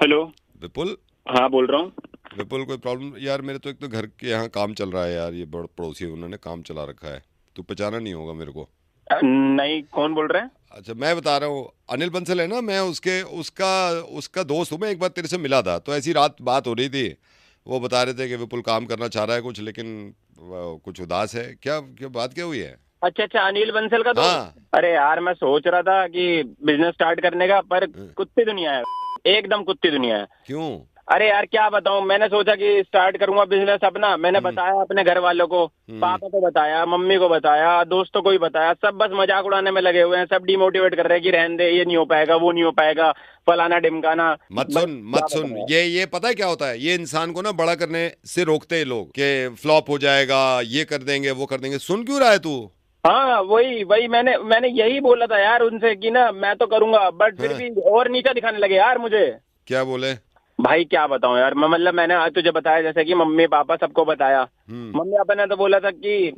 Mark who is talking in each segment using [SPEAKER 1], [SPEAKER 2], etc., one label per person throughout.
[SPEAKER 1] Hello.
[SPEAKER 2] विपुल।
[SPEAKER 1] हाँ, बोल रहा हूँ।
[SPEAKER 2] विपुल, कोई प्रॉब्लम यार? मेरे तो एक तो घर के यहाँ काम चल रहा है यार, ये बड़ पड़ोसी उन्होंने काम चला रखा है। तू पहचाना नहीं होगा मेरे को।
[SPEAKER 1] नहीं, कौन बोल रहे हैं?
[SPEAKER 2] अच्छा, मैं बता रहा हूँ, अनिल बंसल है ना, मैं उसके उसका उसका दोस्त हूँ। मैं एक बार तेरे से मिला था तो ऐसी रात बात हो रही थी। वो बता रहे थे कि विपुल काम करना चाह रहा है कुछ, लेकिन कुछ उदास है। क्या क्या बात क्या हुई है?
[SPEAKER 1] अच्छा अच्छा, अनिल बंसल का दोस्त।
[SPEAKER 2] हाँ।
[SPEAKER 1] अरे यार, मैं सोच रहा था कि बिजनेस स्टार्ट करने का, पर कुत्ती दुनिया है, एकदम कुत्ती दुनिया है।
[SPEAKER 2] क्यों?
[SPEAKER 1] अरे यार, क्या बताऊं, मैंने सोचा कि स्टार्ट करूंगा बिजनेस अपना। मैंने बताया अपने घर वालों को, पापा को बताया, मम्मी को बताया, दोस्तों को भी बताया। सब बस मजाक उड़ाने में लगे हुए हैं। सब डिमोटिवेट कर रहे हैं कि रहने दे, ये नहीं हो पाएगा, वो नहीं हो पाएगा, फलाना ढिमकाना।
[SPEAKER 2] मत
[SPEAKER 1] बस
[SPEAKER 2] सुन मत
[SPEAKER 1] क्या
[SPEAKER 2] सुन,
[SPEAKER 1] बताऊं यार।
[SPEAKER 2] ये पता है क्या होता है? ये इंसान को ना बड़ा करने से रोकते हैं लोग कि फ्लॉप हो जाएगा, ये कर देंगे, वो कर देंगे। सुन क्यों रहा है तू?
[SPEAKER 1] हाँ, वही वही मैंने यही बोला था यार उनसे कि ना, मैं तो करूंगा, बट फिर
[SPEAKER 2] हाँ?
[SPEAKER 1] भी और नीचा दिखाने लगे यार मुझे।
[SPEAKER 2] क्या बोले?
[SPEAKER 1] भाई क्या बताऊं यार, मतलब मैंने आज तुझे बताया जैसे कि मम्मी पापा सबको बताया।
[SPEAKER 2] हम्म।
[SPEAKER 1] मम्मी पापा ने तो बोला था कि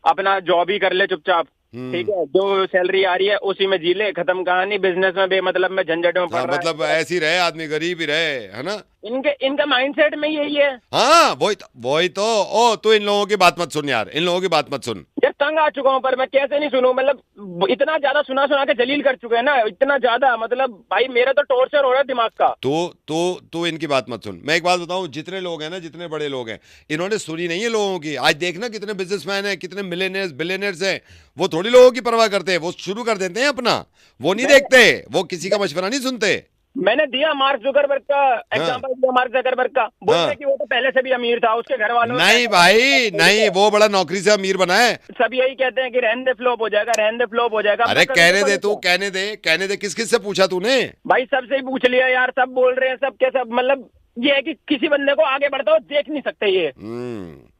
[SPEAKER 1] अपना जॉब ही कर ले चुपचाप। ठीक
[SPEAKER 2] हम्म।
[SPEAKER 1] है, जो सैलरी आ रही है उसी में जी ले, खत्म कहानी। बिजनेस में बेमतलब में झंझट में पड़
[SPEAKER 2] हाँ,
[SPEAKER 1] रहा
[SPEAKER 2] मतलब
[SPEAKER 1] है।
[SPEAKER 2] ऐसे ही रहे आदमी, गरीब ही रहे, है ना?
[SPEAKER 1] इनके इनका माइंडसेट में यही है।
[SPEAKER 2] हाँ, वही तो। ओ, तू इन लोगों की बात मत सुन यार, इन लोगों की बात मत सुन।
[SPEAKER 1] यार तंग आ चुका हूँ, पर मैं कैसे नहीं सुनूं? मतलब इतना ज्यादा सुना सुना के जलील कर चुके हैं ना, इतना ज्यादा, मतलब भाई मेरा तो टॉर्चर हो रहा है दिमाग का।
[SPEAKER 2] तो तो इनकी बात मत सुन। मैं एक बात बताऊं, जितने लोग हैं ना, जितने बड़े लोग हैं, इन्होंने सुनी नहीं है लोगों की। आज देखना कितने बिजनेसमैन हैं, कितने मिलेनियर्स बिलियनर्स हैं, वो थोड़ी लोगों की परवाह करते हैं। वो शुरू कर देते हैं अपना, वो नहीं
[SPEAKER 1] मैं
[SPEAKER 2] देखते, वो किसी का मशवरा नहीं सुनते।
[SPEAKER 1] मैंने दिया मार्क जुकरबर्ग का
[SPEAKER 2] हाँ।
[SPEAKER 1] एग्जांपल दिया, मार्क जुकरबर्ग का। बोलते
[SPEAKER 2] हाँ।
[SPEAKER 1] हैं कि वो तो पहले से भी अमीर था, उसके घर वालों ने
[SPEAKER 2] नहीं भाई नहीं, वो बड़ा नौकरी से अमीर बना है।
[SPEAKER 1] सब यही कहते हैं कि रहने दे, फ्लॉप हो जाएगा, रहने दे, फ्लॉप हो जाएगा।
[SPEAKER 2] अरे
[SPEAKER 1] मैं करूँ तो
[SPEAKER 2] कहने दे,
[SPEAKER 1] करूँ
[SPEAKER 2] तू
[SPEAKER 1] क्या?
[SPEAKER 2] कहने दे, कहने दे। किस किस से पूछा तूने?
[SPEAKER 1] भाई सबसे ही पूछ लिया यार, सब बोल रहे हैं, सब के सब। मतलब ये है कि किसी बंदे को आगे बढ़ता हो देख नहीं सकते ये।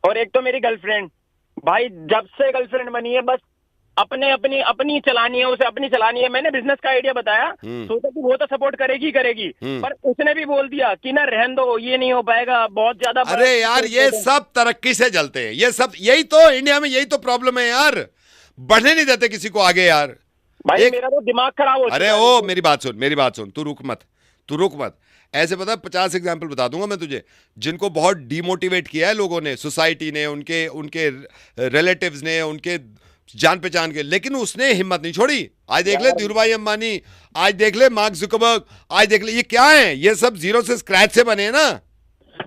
[SPEAKER 1] और एक तो मेरी गर्लफ्रेंड, भाई जब से गर्लफ्रेंड बनी है, बस अपने अपनी अपनी चलानी है, उसे अपनी चलानी है। मैंने बिजनेस का आइडिया बताया, सोचा कि वो तो सपोर्ट करेगी करेगी, पर उसने भी बोल दिया कि ना रहने दो, ये नहीं हो पाएगा, बहुत ज्यादा।
[SPEAKER 2] अरे यार, ये सब तरक्की से जलते हैं, ये सब। यही तो इंडिया में, यही तो प्रॉब्लम है यार। बढ़ने नहीं देते किसी को आगे यार।
[SPEAKER 1] भाई मेरा तो दिमाग खराब हो
[SPEAKER 2] अरे
[SPEAKER 1] चुका
[SPEAKER 2] ओ,
[SPEAKER 1] है।
[SPEAKER 2] मेरी बात सुन, मेरी बात सुन। तू रुक मत, तू रुक मत। ऐसे पता 50 एग्जाम्पल बता दूंगा मैं तुझे, जिनको बहुत डिमोटिवेट किया है लोगों ने, सोसाइटी ने, उनके उनके रिलेटिव्स ने, उनके जान पहचान के, लेकिन उसने हिम्मत नहीं छोड़ी। आज देख ले धीरूभाई अंबानी, आज देख ले मार्क जुकरबर्ग, आज देख ले, ये क्या है? ये सब जीरो से स्क्रैच से बने हैं ना।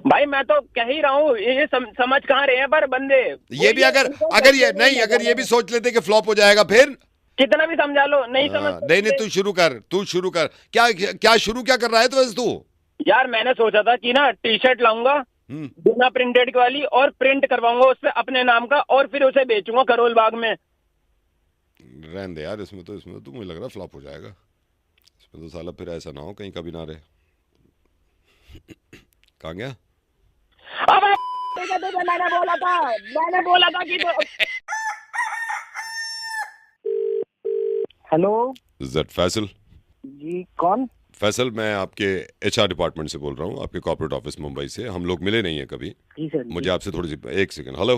[SPEAKER 1] भाई मैं तो कह ही रहा हूँ, ये समझ कहाँ रहे हैं पर बंदे।
[SPEAKER 2] ये भी अगर अगर ये नहीं, अगर ये भी सोच लेते कि फ्लॉप हो जाएगा, फिर
[SPEAKER 1] कितना भी समझा लो, नहीं समझ।
[SPEAKER 2] नहीं नहीं, तू शुरू कर, तू शुरू कर। क्या क्या शुरू क्या कर रहा है तो वैसे तू?
[SPEAKER 1] यार मैंने सोचा था कि ना टी शर्ट लाऊंगा बिना प्रिंटेड वाली, और प्रिंट करवाऊंगा उस पे अपने नाम का, और फिर उसे बेचूंगा करोल बाग में।
[SPEAKER 2] रहने दे यार, इसमें तो मुझे लग रहा है फ्लॉप हो जाएगा। इसमें तो साला फिर ऐसा ना हो कहीं कभी ना रहे। कहाँ गया?
[SPEAKER 1] अब मैंने बोला था कि हेलो
[SPEAKER 2] जट फैसल।
[SPEAKER 1] जी, कौन?
[SPEAKER 2] फैसल, मैं आपके एचआर डिपार्टमेंट से बोल रहा हूँ, आपके कॉर्पोरेट ऑफिस मुंबई से। हम लोग मिले नहीं है कभी।
[SPEAKER 1] जी सर।
[SPEAKER 2] मुझे आपसे थोड़ी सी, एक सेकंड। हेलो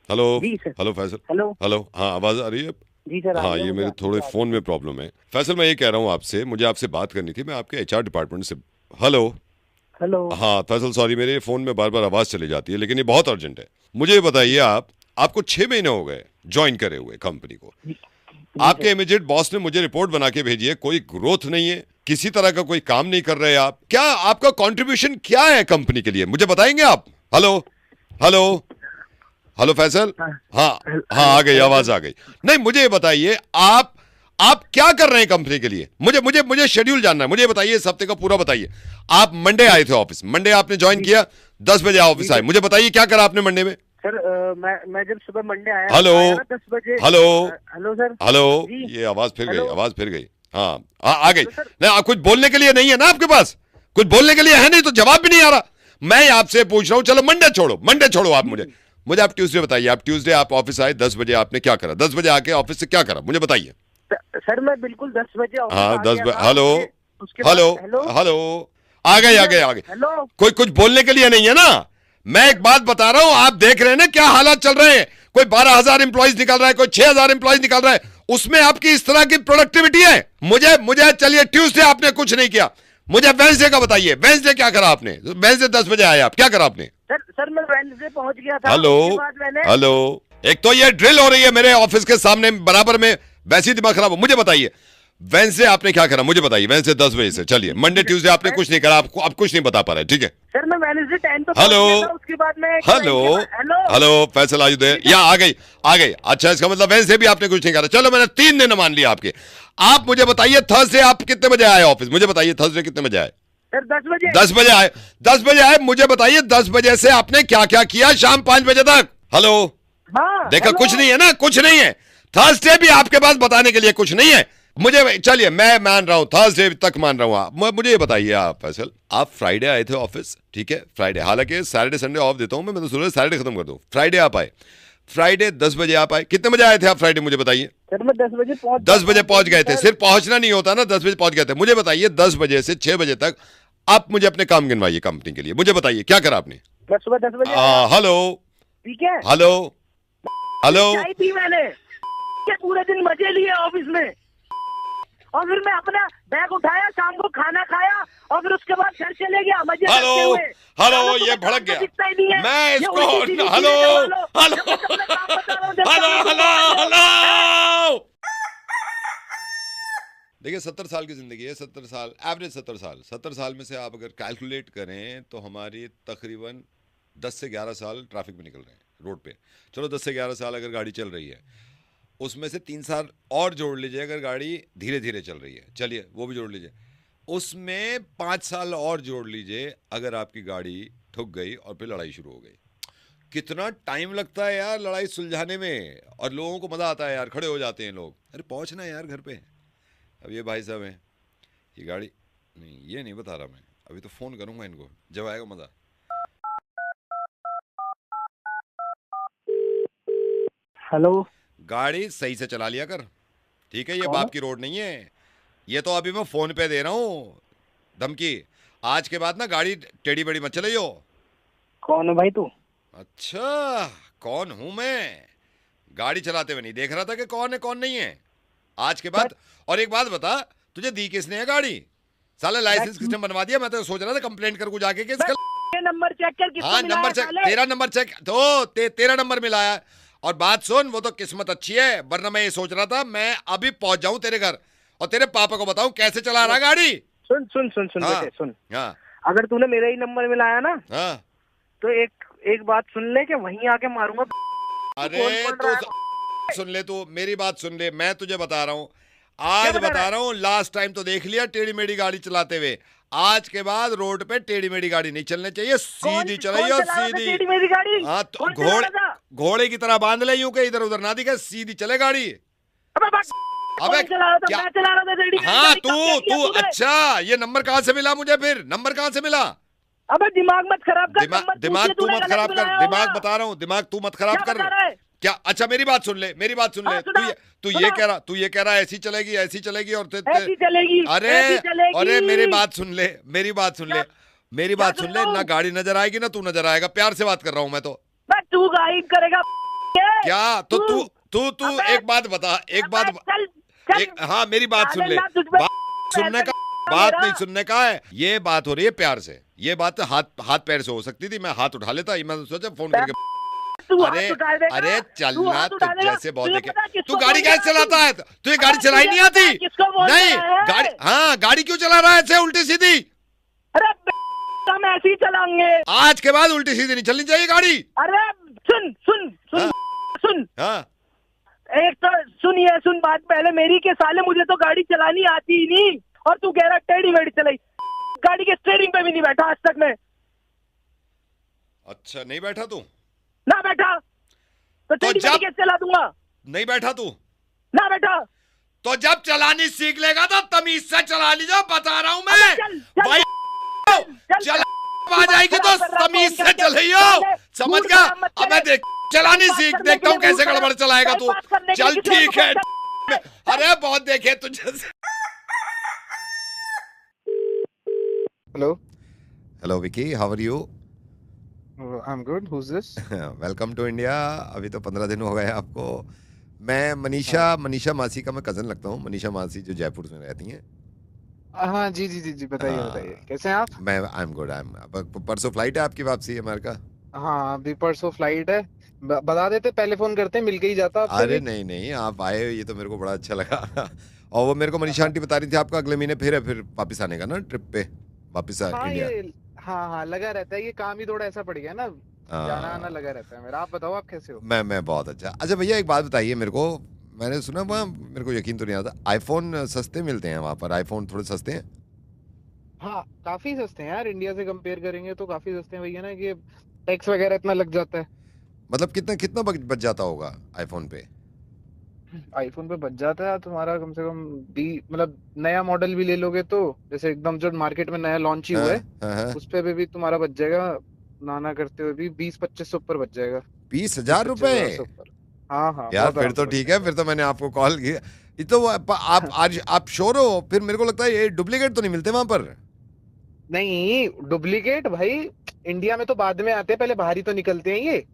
[SPEAKER 2] हेलो
[SPEAKER 1] जी sir.
[SPEAKER 2] Hello Faisal.
[SPEAKER 1] Hello
[SPEAKER 2] hello, हाँ, आवाज आ रही है?
[SPEAKER 1] जी सर।
[SPEAKER 2] हाँ, ये मेरे थोड़े फोन में प्रॉब्लम है। फैसल, मैं ये कह रहा हूँ आपसे, मुझे आपसे बात करनी थी। मैं आपके एचआर डिपार्टमेंट से। Hello
[SPEAKER 1] hello.
[SPEAKER 2] हाँ फैसल, सॉरी, मेरे फोन में बार बार आवाज चली जाती है, लेकिन ये बहुत अर्जेंट है। मुझे ये बताइए, आपको 6 महीने हो गए ज्वाइन करे हुए कंपनी को। आपके इमीडिएट बॉस ने मुझे रिपोर्ट बना के भेजी है, कोई ग्रोथ नहीं है, किसी तरह का कोई काम नहीं कर रहे आप। क्या आपका कंट्रीब्यूशन क्या है कंपनी के लिए, मुझे बताएंगे आप? Hello hello hello Faisal. हाँ हाँ, आ गई, आवाज आ गई। नहीं, मुझे ये बताइए, आप क्या कर रहे हैं कंपनी के लिए? मुझे मुझे मुझे शेड्यूल जानना है। मुझे बताइए, इस हफ्ते का पूरा बताइए। आप मंडे आए थे ऑफिस, मंडे आपने ज्वाइन किया, 10 बजे ऑफिस आए। मुझे बताइए क्या करा आपने मंडे में?
[SPEAKER 1] सर मैं जब सुबह मंडे आया,
[SPEAKER 2] हेलो
[SPEAKER 1] 10 बजे।
[SPEAKER 2] Hello
[SPEAKER 1] hello sir.
[SPEAKER 2] हेलो,
[SPEAKER 1] जी।
[SPEAKER 2] ये आवाज फिर गई,
[SPEAKER 1] हेलो।
[SPEAKER 2] आवाज फिर गई। हाँ, आ गई। नहीं, आप कुछ बोलने के लिए नहीं है ना आपके पास? कुछ बोलने के लिए है नहीं तो जवाब भी नहीं आ रहा। मैं आपसे पूछ रहा हूँ, चलो मंडे छोड़ो आप मुझे आप ट्यूसडे बताइए। आप ट्यूसडे आप ऑफिस आए 10 बजे, आपने क्या करा? 10 बजे आके ऑफिस से क्या करा, मुझे बताइए।
[SPEAKER 1] सर मैं बिल्कुल 10 बजे ऑफिस
[SPEAKER 2] हाँ,
[SPEAKER 1] आ
[SPEAKER 2] 10
[SPEAKER 1] गया
[SPEAKER 2] बजे।
[SPEAKER 1] था।
[SPEAKER 2] हेलो
[SPEAKER 1] उसके बाद-
[SPEAKER 2] हेलो
[SPEAKER 1] हेलो
[SPEAKER 2] हेलो, आ गए।
[SPEAKER 1] हेलो।
[SPEAKER 2] कोई कुछ बोलने के लिए नहीं है ना? मैं एक बात बता रहा हूं, आप देख रहे हैं ना क्या हालात चल रहे हैं। कोई 12,000 एम्प्लॉइज निकल रहा है, कोई 6,000 एम्प्लॉइज निकल रहा है, उसमें आपकी इस तरह की प्रोडक्टिविटी है? मुझे चलिए, ट्यूसडे आपने कुछ नहीं किया, मुझे वेंसडे का बताइए, वेंसडे क्या करा आपने? वेंसडे 10 बजे आए आप, क्या करा आपने?
[SPEAKER 1] सर मैं वेंसडे पहुंच गया था।
[SPEAKER 2] हेलो हेलो, एक तो ये ड्रिल हो रही है मेरे ऑफिस के सामने बराबर में, वैसे ही दिमाग खराब हो। मुझे बताइए वेंसडे आपने क्या करा, मुझे बताइए। वेंसडे 10 बजे से चलिए, मंडे ट्यूसडे आपने कुछ नहीं करा, आपको अब कुछ नहीं बता पा रहे, ठीक है?
[SPEAKER 1] सर मैं वेंसडे 10 पे
[SPEAKER 2] हेलो
[SPEAKER 1] उसके बाद मैं
[SPEAKER 2] hello hello Faisal are you there? या आ गई। अच्छा, इसका मतलब वेंसडे भी आपने कुछ नहीं करा। चलो मैंने 3 दिन मान लिया आपके। आप मुझे बताइए थर्सडे आप कितने बजे आए ऑफिस? मुझे बताइए थर्सडे कितने बजे आए?
[SPEAKER 1] सर 10 बजे।
[SPEAKER 2] 10 बजे आए, 10 बजे आए। मुझे बताइए 10 बजे से आपने क्या क्या किया शाम 5 बजे तक? हेलो,
[SPEAKER 1] हाँ
[SPEAKER 2] देखा कुछ नहीं है ना, कुछ नहीं है। थर्सडे भी आपके पास बताने के लिए कुछ नहीं है मुझे। चलिए मैं मान रहा हूं, थर्सडे तक मान रहा हूं। मुझे ये बताइए आप फैसल, आप फ्राइडे आए थे ऑफिस, ठीक है? फ्राइडे, हालांकि सैटरडे संडे ऑफ देता हूं मैं तो सोच सैटरडे खत्म कर दूं। फ्राइडे आप आए, फ्राइडे 10 बजे आप आए। कितने बजे आए थे आप फ्राइडे, मुझे बताइए?
[SPEAKER 1] सर मैं 10 बजे
[SPEAKER 2] पहुंच गए थे। सिर्फ पहुंचना नहीं होता ना, 10 बजे पहुंच गए थे। मुझे बताइए 10 बजे से 6 बजे तक आप मुझे अपने काम गिनवाइए कंपनी के लिए। मुझे बताइए क्या करा आपने?
[SPEAKER 1] मैं सुबह 10 बजे
[SPEAKER 2] हेलो,
[SPEAKER 1] ठीक है,
[SPEAKER 2] हेलो हेलो,
[SPEAKER 1] चाय पी मैंने, पूरे दिन मजे लिए ऑफिस में, और फिर मैं अपना बैग उठाया, शाम को खाना खाया, और फिर उसके बाद घर चले गया मजे करते हुए।
[SPEAKER 2] हेलो, ये भड़क गया। मैं इसको हेलो हेलो हेलो। देखिए 70 साल की जिंदगी है, 70 साल एवरेज, 70 साल में से आप अगर कैलकुलेट करें तो हमारी तकरीबन 10 से 11 साल ट्रैफिक में निकल रहे हैं रोड पे। चलो 10 से 11 साल अगर गाड़ी चल रही है, उसमें से 3 साल और जोड़ लीजिए अगर गाड़ी धीरे धीरे चल रही है, चलिए वो भी जोड़ लीजिए। उसमें 5 साल और जोड़ लीजिए अगर आपकी गाड़ी ठुक गई और फिर लड़ाई शुरू हो गई। कितना टाइम लगता है यार लड़ाई सुलझाने में, और लोगों को मजा आता है यार, खड़े हो जाते हैं लोग, अरे पहुंचना है यार घर पे। अब ये भाई साहब हैं, ये गाड़ी नहीं, ये नहीं बता रहा मैं, अभी तो फोन करूंगा इनको जब आएगा मजा।
[SPEAKER 1] हेलो,
[SPEAKER 2] गाड़ी सही से चला लिया कर, ठीक है? ये बाप की रोड नहीं है, ये तो अभी मैं फोन पे दे रहा हूँ धमकी। आज के बाद ना गाड़ी टेढ़ी बेड़ी मत चलाइयो।
[SPEAKER 1] कौन है भाई तू?
[SPEAKER 2] अच्छा, कौन हूं मैं? गाड़ी चलाते हुए नहीं देख रहा था कि कौन है कौन नहीं है आज के बाद? और एक बात बता, तुझे दी किसने है गाड़ी? साला लाइसेंस किसने बनवा दिया? मैं तो सोच रहा था कंप्लेंट कर जाके कि इसका
[SPEAKER 1] नंबर चेक कर, किसको
[SPEAKER 2] हाँ नंबर चेक, तेरा नंबर चेक तो तेरा नंबर मिला है। और बात सुन, वो तो किस्मत अच्छी है, वरना मैं ये सोच रहा था मैं अभी पहुंच जाऊं तेरे घर और तेरे पापा को बताऊं कैसे चला रहा गाड़ी।
[SPEAKER 1] सुन सुन सुन सुन
[SPEAKER 2] हाँ,
[SPEAKER 1] बेटे सुन,
[SPEAKER 2] हाँ,
[SPEAKER 1] अगर तूने मेरा ही नंबर मिलाया ना,
[SPEAKER 2] हाँ,
[SPEAKER 1] तो एक बात सुन ले कि वहीं आके मारूंगा।
[SPEAKER 2] अरे तो सुन ले, तू मेरी बात सुन ले, मैं तुझे बता रहा हूँ, आज बता रहा हूँ, लास्ट टाइम तो देख लिया टेढ़ी मेढ़ी गाड़ी चलाते हुए। आज के बाद रोड पे टेढ़ी मेढ़ी गाड़ी नहीं चलनी चाहिए, सीधी चलाइयो, सीधी। हाँ तो घोड़े की तरह बांध ले यूं के इधर उधर ना दिखे, सीधी चले गाड़ी। अबे क्या? हाँ तू अच्छा, ये नंबर कहाँ से मिला मुझे? फिर नंबर कहाँ से मिला?
[SPEAKER 1] अबे दिमाग मत खराब कर,
[SPEAKER 2] दिमाग तू मत खराब कर, दिमाग बता रहा हूँ, दिमाग तू मत खराब कर। क्या? अच्छा मेरी बात सुन ले, मेरी बात सुन ले। तू ये कह रहा ऐसी चलेगी, ऐसी चलेगी और
[SPEAKER 1] ऐसी चलेगी।
[SPEAKER 2] अरे मेरी बात सुन ले, मेरी बात सुन ले, मेरी बात सुन ले। ना गाड़ी नजर आएगी ना तू नजर आएगा, प्यार से बात कर रहा हूँ मैं तो।
[SPEAKER 1] तू गाइड करेगा
[SPEAKER 2] क्या? तो तू एक बात बता, एक बात, हाँ मेरी बात सुन ले, सुनने का बात नहीं सुनने का है, ये बात हो रही है प्यार से। ये बात हाथ पैर से हो सकती थी, मैं हाथ उठा लेता, मैं सोचा फोन करके। अरे चलना तो जैसे बहुत देखे। तू गाड़ी कैसे चलाता है? तुझे गाड़ी चलाई नहीं आती? नहीं गाड़ी, हाँ गाड़ी क्यों चला रहा है ऐसे उल्टी सीधी?
[SPEAKER 1] अरे हम ऐसे ही चलाएंगे,
[SPEAKER 2] आज के बाद उल्टी सीधी नहीं चलनी चाहिए गाड़ी।
[SPEAKER 1] अरे सुन सुन सुन,
[SPEAKER 2] हाँ,
[SPEAKER 1] सुन,
[SPEAKER 2] हाँ,
[SPEAKER 1] एक तो सुन बात पहले मेरी के साले, मुझे तो गाड़ी चलानी आती ही नहीं, और तू कह रहा टेढ़ी मेढ़ी चलाई। गाड़ी के स्टीयरिंग पे भी नहीं बैठा आज तक मैं।
[SPEAKER 2] अच्छा नहीं बैठा तू?
[SPEAKER 1] ना बैठा तो टेढ़ी मेढ़ी कैसे चला दूंगा? नहीं
[SPEAKER 2] बैठा तू?
[SPEAKER 1] ना बैठा
[SPEAKER 2] तो जब चलानी सीख लेगा तो तमीज से चला लीजिए, बता रहा हूं मैं भाई। चल आ जाएगी तो तमीज से चलियो, समझ गया? अब मैं देख चलानी सीख, देखता हूँ कैसे गड़बड़ चलाएगा तू। चल ठीक है। अरे बहुत देखे तुझे।
[SPEAKER 3] Hello.
[SPEAKER 2] Hello Vicky, how are you?
[SPEAKER 3] I'm good. Who's this?
[SPEAKER 2] Welcome to India. अभी तो 15 दिन हो गए आपको। मैं मनीषा मासी का मैं कज़न लगता हूँ, मनीषा मासी जो जयपुर में रहती हैं।
[SPEAKER 3] हाँ जी जी जी जी, बताइए बताइए,
[SPEAKER 2] हाँ,
[SPEAKER 3] कैसे हैं आप?
[SPEAKER 2] मैं आई एम गुड। परसों फ्लाइट है आपकी वापसी अमेरिका?
[SPEAKER 3] हाँ, अभी परसों फ्लाइट है। बता देते, पहले फोन करते, मिल के ही जाता आपसे
[SPEAKER 2] अरे
[SPEAKER 3] भी।
[SPEAKER 2] नहीं नहीं, आप आए ये तो मेरे को बड़ा अच्छा लगा। और वो मेरे को मनीषा
[SPEAKER 3] हाँ
[SPEAKER 2] आंटी बता रही थी आपका अगले महीने फिर है, फिर वापस आने का ना ट्रिप पे, वापस
[SPEAKER 3] हाँ,
[SPEAKER 2] इंडिया।
[SPEAKER 3] ये हाँ हाँ, लगा रहता है, ये काम ही थोड़ा ऐसा पड़ गया ना। जाना आना
[SPEAKER 2] हाँ,
[SPEAKER 3] लगा रहता है मेरा। आप बताओ, आप कैसे हो?
[SPEAKER 2] मैं बहुत अच्छा। अच्छा भैया एक बात बताइए मेरे को, मैंने सुना वहाँ, मेरे को यकीन तो नहीं आता, आईफोन सस्ते मिलते हैं वहाँ पर, आईफोन थोड़े सस्ते हैं?
[SPEAKER 3] हाँ, काफी सस्ते हैं यार, इंडिया से कंपेयर करेंगे तो काफी सस्ते हैं भैया ना, कि टैक्स वगैरह इतना लग जाता है।
[SPEAKER 2] मतलब कितना कितना बच जाता होगा आईफोन पे?
[SPEAKER 3] आईफोन पे बच जाता है तुम्हारा कम से कम मतलब नया मॉडल भी ले लोगे तो, जैसे एकदम जो मार्केट में नया लॉन्च ही
[SPEAKER 2] हाँ
[SPEAKER 3] हुआ है,
[SPEAKER 2] हाँ हाँ।
[SPEAKER 3] उस पे भी तुम्हारा बच जाएगा। नाना करते हुए भी 20-25 से ऊपर बच जाएगा।
[SPEAKER 2] बीस
[SPEAKER 3] बीस
[SPEAKER 2] हजार
[SPEAKER 3] पच्चीस
[SPEAKER 2] रुपए
[SPEAKER 3] हजार से ऊपर। हाँ हाँ,
[SPEAKER 2] यार
[SPEAKER 3] बहुत
[SPEAKER 2] फिर
[SPEAKER 3] आराम
[SPEAKER 2] तो
[SPEAKER 3] से बच
[SPEAKER 2] ठीक है,
[SPEAKER 3] जाएगा।
[SPEAKER 2] फिर तो मैंने आपको कॉल किया। ये तो आप आज आप श्योर हो? फिर मेरे को लगता है ये डुप्लीकेट तो नहीं मिलते वहां पर?
[SPEAKER 3] नहीं, डुप्लीकेट भाई इंडिया में तो बाद में आते हैं, पहले बाहर ही तो निकलते हैं ये।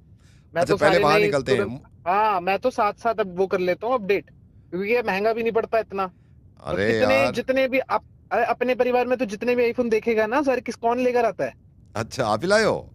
[SPEAKER 3] मैं
[SPEAKER 2] अच्छा,
[SPEAKER 3] तो
[SPEAKER 2] पहले
[SPEAKER 3] सारे
[SPEAKER 2] वहां
[SPEAKER 3] नए
[SPEAKER 2] निकलते
[SPEAKER 3] तुरंत।
[SPEAKER 2] हैं।
[SPEAKER 3] हाँ, मैं तो साथ साथ अब वो कर लेता हूँ अपडेट, क्योंकि ये महंगा भी नहीं पड़ता इतना। और
[SPEAKER 2] अरे
[SPEAKER 3] कितने
[SPEAKER 2] यार,
[SPEAKER 3] जितने भी आप अपने परिवार में तो जितने भी आईफोन देखेगा ना सर, कौन लेकर आता है?
[SPEAKER 2] अच्छा आप ही लाए हो?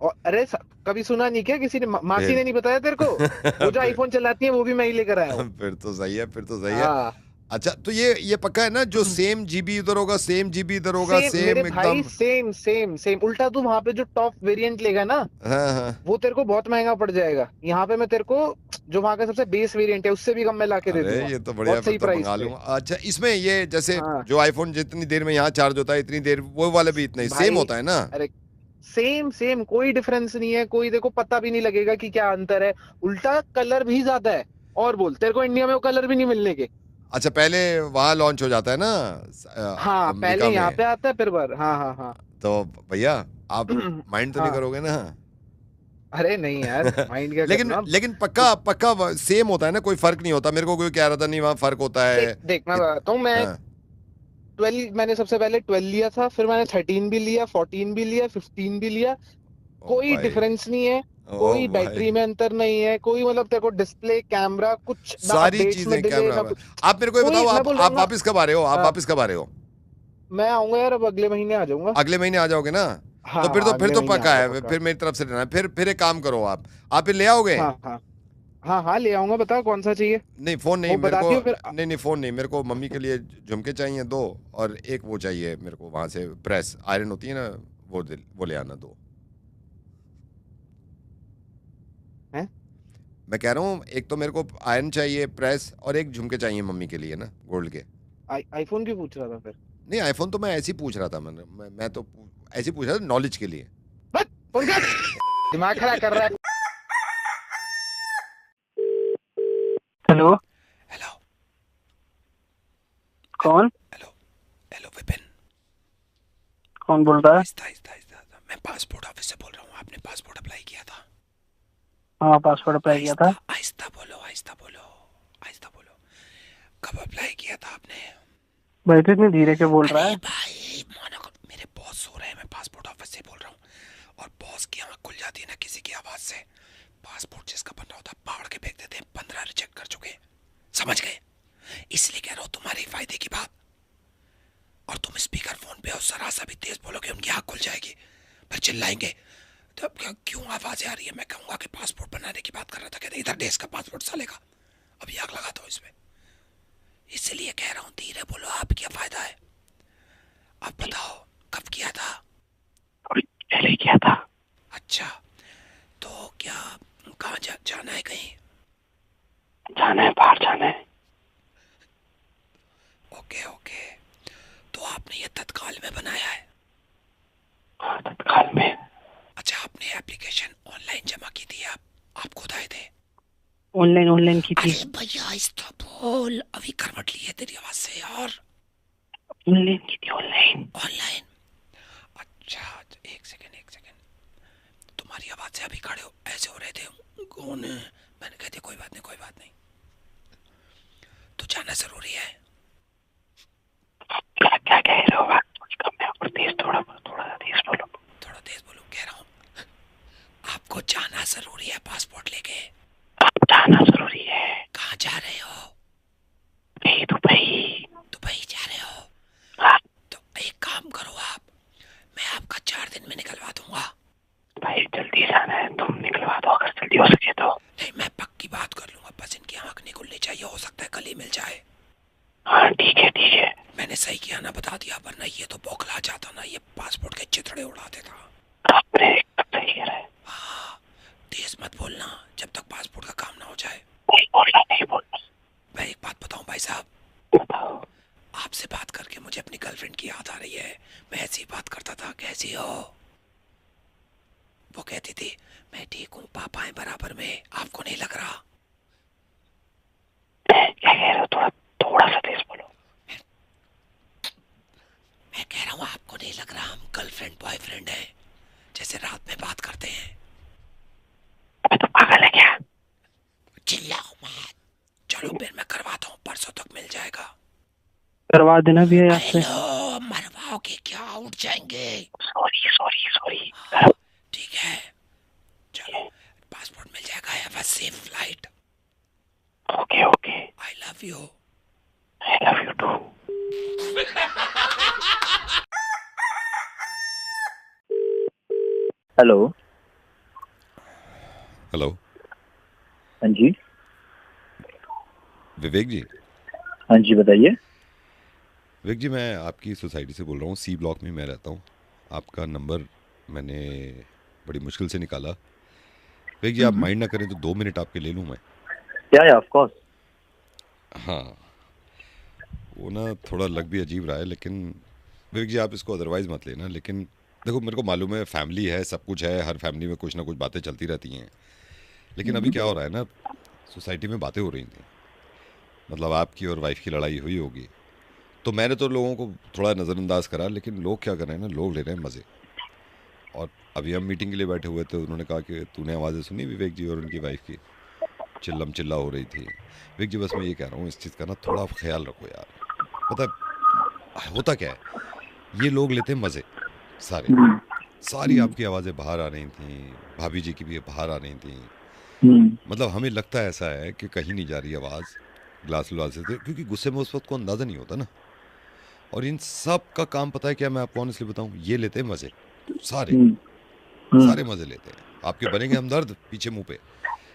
[SPEAKER 3] और अरे कभी सुना नहीं क्या किसी ने? मासी
[SPEAKER 2] फिर
[SPEAKER 3] ने नहीं बताया तेरे को? वो जो
[SPEAKER 2] फिर
[SPEAKER 3] आईफोन चलाती है वो भी मैं ही लेकर आया हूँ।
[SPEAKER 2] फिर तो सही है, फिर तो सही है।
[SPEAKER 3] हाँ।
[SPEAKER 2] अच्छा तो ये पक्का है ना, जो सेम जीबी उधर होगा सेम जीबी इधर होगा,
[SPEAKER 3] सेम मेरे
[SPEAKER 2] सेम
[SPEAKER 3] भाई,
[SPEAKER 2] एकदम?
[SPEAKER 3] Same same same. उल्टा तू वहां पे जो टॉप वेरिएंट लेगा ना,
[SPEAKER 2] हाँ हाँ।
[SPEAKER 3] वो तेरे को बहुत महंगा पड़ जाएगा। यहाँ पे मैं तेरे को जो वहां का सबसे बेस वेरिएंट है उससे भी कम में लाके दे
[SPEAKER 2] अरे
[SPEAKER 3] दूंगा।
[SPEAKER 2] ये तो बढ़िया,
[SPEAKER 3] बहुत
[SPEAKER 2] फिर
[SPEAKER 3] सही
[SPEAKER 2] तो
[SPEAKER 3] प्राइस
[SPEAKER 2] मंगा
[SPEAKER 3] पे।
[SPEAKER 2] लूंगा। अच्छा इसमें ये जैसे
[SPEAKER 3] हाँ
[SPEAKER 2] जो आईफोन जितनी देर में यहाँ चार्ज होता है इतनी देर वो वाले भी इतना ही सेम
[SPEAKER 3] भाई,
[SPEAKER 2] होता है ना?
[SPEAKER 3] अरे सेम सेम, कोई डिफरेंस नहीं है, कोई देखो पता भी नहीं लगेगा कि क्या अंतर है। उल्टा कलर भी ज्यादा है। और बोल, तेरे को इंडिया में वो कलर भी नहीं मिलने के।
[SPEAKER 2] अच्छा पहले वहां लॉन्च हो जाता है ना,
[SPEAKER 3] हाँ, पहले
[SPEAKER 2] अमेरिका
[SPEAKER 3] यहाँ
[SPEAKER 2] में?
[SPEAKER 3] पे आता है फिर बार। हाँ हाँ हाँ।
[SPEAKER 2] तो भैया आप माइंड तो नहीं
[SPEAKER 3] हाँ।
[SPEAKER 2] करोगे ना?
[SPEAKER 3] अरे नहीं यार, माइंड क्या
[SPEAKER 2] लेकिन
[SPEAKER 3] करना।
[SPEAKER 2] लेकिन पक्का पक्का सेम होता है ना, कोई फर्क नहीं होता? मेरे को कोई कह रहा था नहीं वहाँ फर्क होता है।
[SPEAKER 3] देख देख, मैं बताता हूँ। मैं
[SPEAKER 2] हाँ।
[SPEAKER 3] 12, मैंने सबसे पहले 12 लिया था, फिर मैंने 13 भी लिया, 14 भी लिया, 15 भी लिया।
[SPEAKER 2] ओ
[SPEAKER 3] कोई
[SPEAKER 2] भाई,
[SPEAKER 3] डिफरेंस नहीं है।
[SPEAKER 2] ओ
[SPEAKER 3] कोई
[SPEAKER 2] भाई,
[SPEAKER 3] बैटरी में अंतर नहीं है, कोई मतलब तेरे को डिस्प्ले कैमरा कुछ ना,
[SPEAKER 2] सारी
[SPEAKER 3] अपडेट्स में
[SPEAKER 2] चीजें
[SPEAKER 3] डिले
[SPEAKER 2] कैमरा
[SPEAKER 3] ना
[SPEAKER 2] में।
[SPEAKER 3] कुछ।
[SPEAKER 2] आप मेरे को ये बताओ,
[SPEAKER 3] कोई, मैं बोल रहा
[SPEAKER 2] आप
[SPEAKER 3] हूँ ना।
[SPEAKER 2] वापस कब आ रहे हो? आप
[SPEAKER 3] हाँ,
[SPEAKER 2] वापस कब आ रहे हो?
[SPEAKER 3] मैं आऊंगा यार, अब अगले महीने आ जाऊंगा।
[SPEAKER 2] अगले महीने आ जाओगे ना?
[SPEAKER 3] हाँ
[SPEAKER 2] तो
[SPEAKER 3] हाँ,
[SPEAKER 2] फिर
[SPEAKER 3] अगले
[SPEAKER 2] तो
[SPEAKER 3] महीने
[SPEAKER 2] पक्का
[SPEAKER 3] आऊंगा
[SPEAKER 2] है,
[SPEAKER 3] पक्का।
[SPEAKER 2] फिर मेरी तरफ से लेना है। फिर एक काम करो, आप फिर ले आओगे?
[SPEAKER 3] हाँ हाँ हाँ हाँ, ले आऊंगा। बताओ कौन सा चाहिए?
[SPEAKER 2] नहीं फोन नहीं
[SPEAKER 3] वो
[SPEAKER 2] मेरे को।
[SPEAKER 3] बताती हूँ फिर।
[SPEAKER 2] नहीं नहीं फोन नहीं मेरे को, मम्मी के लिए झुमके चाहिए दो, और एक वो चाहिए मेरे को वहां से, प्रेस आयरन होती है ना, वो ले आना दो।
[SPEAKER 3] हैं?
[SPEAKER 2] मैं कह रहा हूँ एक तो मेरे को आयरन चाहिए, प्रेस, और एक झुमके चाहिए मम्मी के लिए ना, गोल्ड के।
[SPEAKER 3] आईफोन क्यों पूछ रहा था फिर?
[SPEAKER 2] नहीं आईफोन तो मैं ऐसे ही पूछ रहा था, मैं तो ऐसे ही पूछ रहा था नॉलेज के लिए।
[SPEAKER 3] बस, फोन कर। दिमाग खराब कर रहा है। हेलो।
[SPEAKER 2] हेलो।
[SPEAKER 3] कौन?
[SPEAKER 2] हेलो। हेलो विपिन।
[SPEAKER 3] कौन बोल रहा है?
[SPEAKER 2] आहिस्ता आहिस्ता आहिस्ता आहिस्ता। मैं पासपोर्ट ऑफिस से बोल रहा हूँ, आपने पासपोर्ट अप्लाई किया था?
[SPEAKER 3] हाँ, पासपोर्ट अप्लाई किया था।
[SPEAKER 2] आहिस्ता आहिस्ता बोलो, आहिस्ता बोलो, आहिस्ता बोलो। कब अप्लाई किया था आपने?
[SPEAKER 3] भाई तो इतनी धीरे क्यों बोल रहा
[SPEAKER 2] अरे
[SPEAKER 3] है?
[SPEAKER 2] भाई मानो, मेरे बॉस सो रहे हैं, मैं पासपोर्ट ऑफिस से बोल रहा हूँ। और बॉस की आंख खुल जाती है ना किसी की आवाज से। पासपोर्ट जिसका बन रहा होता है फाड़ के फेंक देते हैं, 15 रिजेक्ट कर चुके। समझ गए? इसलिए कह रहा हूँ तुम्हारे फायदे की बात। और तुम स्पीकर फोन पे हो, जरा सा भी तेज बोलोगे उनकी आंख खुल जाएगी, फिर चिल्लाएंगे। तो क्यों आवाजें आ रही है? मैं कहूंगा कि पासपोर्ट बनाने की बात कर रहा था, कहते इधर देश का पासपोर्ट सालेगा, अभी आग लगा दो इसमें। इसलिए कह रहा हूँ धीरे बोलो, आप क्या फायदा है? आप बताओ कब किया था?
[SPEAKER 3] अभी पहले किया था।
[SPEAKER 2] अच्छा, तो क्या कहाँ जाना है? कहीं
[SPEAKER 3] जाना है, बाहर जाना है।
[SPEAKER 2] Okay okay. तो आपने ये तत्काल में बनाया है?
[SPEAKER 3] हाँ, तत्काल में।
[SPEAKER 2] अच्छा, आपने एप्लीकेशन ऑनलाइन जमा की थी? आप खुद आए थे?
[SPEAKER 3] ऑनलाइन की थी।
[SPEAKER 2] अरे भैया आहिस्ता बोल, अभी करवट ली है तेरी आवाज से यार।
[SPEAKER 3] ऑनलाइन की थी, ऑनलाइन।
[SPEAKER 2] ऑनलाइन? अच्छा, एक सेकंड एक सेकंड। तुम्हारी आवाज से अभी खड़े हो ऐसे हो रहे थे, कौन है? मैंने कहा कोई बात नहीं कोई बात नहीं। तो जाना जरूरी है?
[SPEAKER 3] क्या क्या कह रहे हो? कुछ कम है और तेज, थोड़ा तेज बोलो।
[SPEAKER 2] थोड़ा तेज बोलो, कह रहा हूँ आपको जाना जरूरी है पासपोर्ट लेके।
[SPEAKER 3] अब जाना जरूरी है।
[SPEAKER 2] कहाँ जा रहे हो?
[SPEAKER 3] दुबई।
[SPEAKER 2] दुबई जा रहे हो?
[SPEAKER 3] हाँ।
[SPEAKER 4] 2-4 दिन में निकलवा दूंगा।
[SPEAKER 1] भाई जल्दी जाना है, तुम निकलवा दो अगर जल्दी हो सके तो।
[SPEAKER 4] नहीं, मैं पक्की बात कर लूंगा, बस इनकी आंख नहीं खुलनी चाहिए, हो सकता है कल ही मिल जाए।
[SPEAKER 1] हाँ ठीक है ठीक है।
[SPEAKER 4] मैंने सही किया ना बता दिया, वरना ये तो बौखला जाता ना, ये पासपोर्ट के चिथड़े उड़ा देता।
[SPEAKER 1] आपने सही कह रहा है।
[SPEAKER 4] हाँ, तेज मत बोलना जब तक पासपोर्ट का काम ना हो जाए।
[SPEAKER 1] नहीं बोलना नहीं बोलना।
[SPEAKER 4] मैं एक बात बताऊं भाई साहब,
[SPEAKER 1] बताओ।
[SPEAKER 4] आपसे बात करके मुझे अपनी गर्लफ्रेंड की याद आ रही है। मैं ऐसी ही बात करता था, कैसी हो? वो कहती थी मैं ठीक हूँ, पापा है बराबर में, आपको नहीं लग रहा?
[SPEAKER 1] क्या कह रहे हो, थोड़ा थोड़ा सा तेज बोलो।
[SPEAKER 4] मैं कह रहा हूँ आपको नहीं लग रहा हम गर्लफ्रेंड बॉयफ्रेंड है, जैसे रात में बात करते हैं?
[SPEAKER 1] अबे तो पागल है क्या?
[SPEAKER 4] चिल्लाओ मत। चलो फिर मैं करवाता हूँ, परसों तक मिल जाएगा।
[SPEAKER 1] करवा देना भी है आपसे।
[SPEAKER 4] हेलो, मरवाओगे क्या? उठ जाएंगे।
[SPEAKER 1] Sorry sorry sorry.
[SPEAKER 4] ठीक है, चलो पासपोर्ट मिल जाएगा। Have a safe flight.
[SPEAKER 1] Okay okay.
[SPEAKER 4] I love you.
[SPEAKER 1] I love you too. Hello.
[SPEAKER 2] Hello
[SPEAKER 1] हाँ जी।
[SPEAKER 2] विवेक जी।
[SPEAKER 1] हाँ जी बताइए।
[SPEAKER 2] विवेक जी, मैं आपकी सोसाइटी से बोल रहा हूँ, सी ब्लॉक में मैं रहता हूँ। आपका नंबर मैंने बड़ी मुश्किल से निकाला। विवेक जी, आप माइंड ना करें तो 2 मिनट आपके ले लूँ मैं?
[SPEAKER 1] या ऑफ कोर्स।
[SPEAKER 2] हाँ, वो ना थोड़ा लग भी अजीब रहा है, लेकिन विवेक जी आप इसको अदरवाइज़ मत लेना। लेकिन देखो, मेरे को मालूम है फैमिली है, सब कुछ है, हर फैमिली में कुछ ना कुछ बातें चलती रहती हैं। लेकिन अभी क्या हो रहा है ना, सोसाइटी में बातें हो रही थी, मतलब आपकी और वाइफ की लड़ाई हुई होगी, तो मैंने तो लोगों को थोड़ा नज़रअंदाज करा, लेकिन लोग क्या कर रहे हैं ना, लोग ले रहे हैं मज़े। और अभी हम मीटिंग के लिए बैठे हुए थे, उन्होंने कहा कि तूने आवाज़ें सुनी विवेक जी और उनकी वाइफ की, चिल्लम चिल्ला हो रही थी। विवेक जी बस मैं ये कह रहा हूँ, इस चीज़ का ना थोड़ा ख्याल रखो यार। पता है होता क्या है, ये लोग लेते हैं मज़े सारे। सारी आपकी आवाज़ें बाहर आ रही थी, भाभी जी की भी बाहर आ रही थी। मतलब हमें लगता है ऐसा है कि कहीं नहीं जा रही आवाज़ ग्लास व्लास से, क्योंकि गुस्से में उस वक्त को अंदाज़ा नहीं होता ना। और इन सब का काम पता है क्या, मैं आपको ऑनेस्टली बताऊं, ये लेते हैं मज़े, सारे सारे मज़े लेते हैं। आपके बनेंगे हमदर्द पीछे मुंह पे,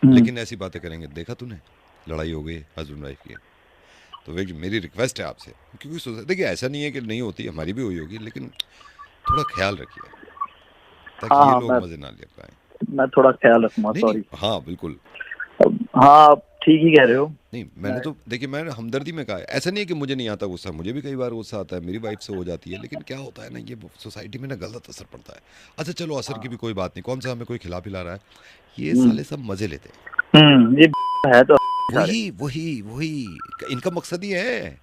[SPEAKER 2] लेकिन ऐसी बातें करेंगे, देखा तूने लड़ाई हो गई हस्बैंड वाइफ की। तो वे मेरी रिक्वेस्ट है आपसे, क्योंकि देखिए ऐसा नहीं है कि नहीं होती, हमारी भी हुई होगी, लेकिन थोड़ा ख्याल रखिए ताकि ये
[SPEAKER 1] हाँ
[SPEAKER 2] लोग मज़े ना ले पाए।
[SPEAKER 1] मैं थोड़ा ख्याल रखूंगा।
[SPEAKER 2] नहीं
[SPEAKER 1] सॉरी।
[SPEAKER 2] नहीं, हाँ बिल्कुल।
[SPEAKER 1] हाँ आप ठीक ही कह रहे हो।
[SPEAKER 2] नहीं, मैंने तो देखिए, मैंने हमदर्दी में कहा है, ऐसा नहीं है कि मुझे नहीं आता गुस्सा, मुझे भी कई बार गुस्सा आता है, मेरी वाइफ से हो जाती है, लेकिन क्या होता है ना, ये सोसाइटी में ना गलत असर पड़ता है। अच्छा चलो, असर की भी कोई बात नहीं, कौन सा हमें कोई खिला पिला रहा है, ये साले सब मजे लेते हैं।
[SPEAKER 1] ये है तो
[SPEAKER 2] वही वही वही इनका मकसद ही है,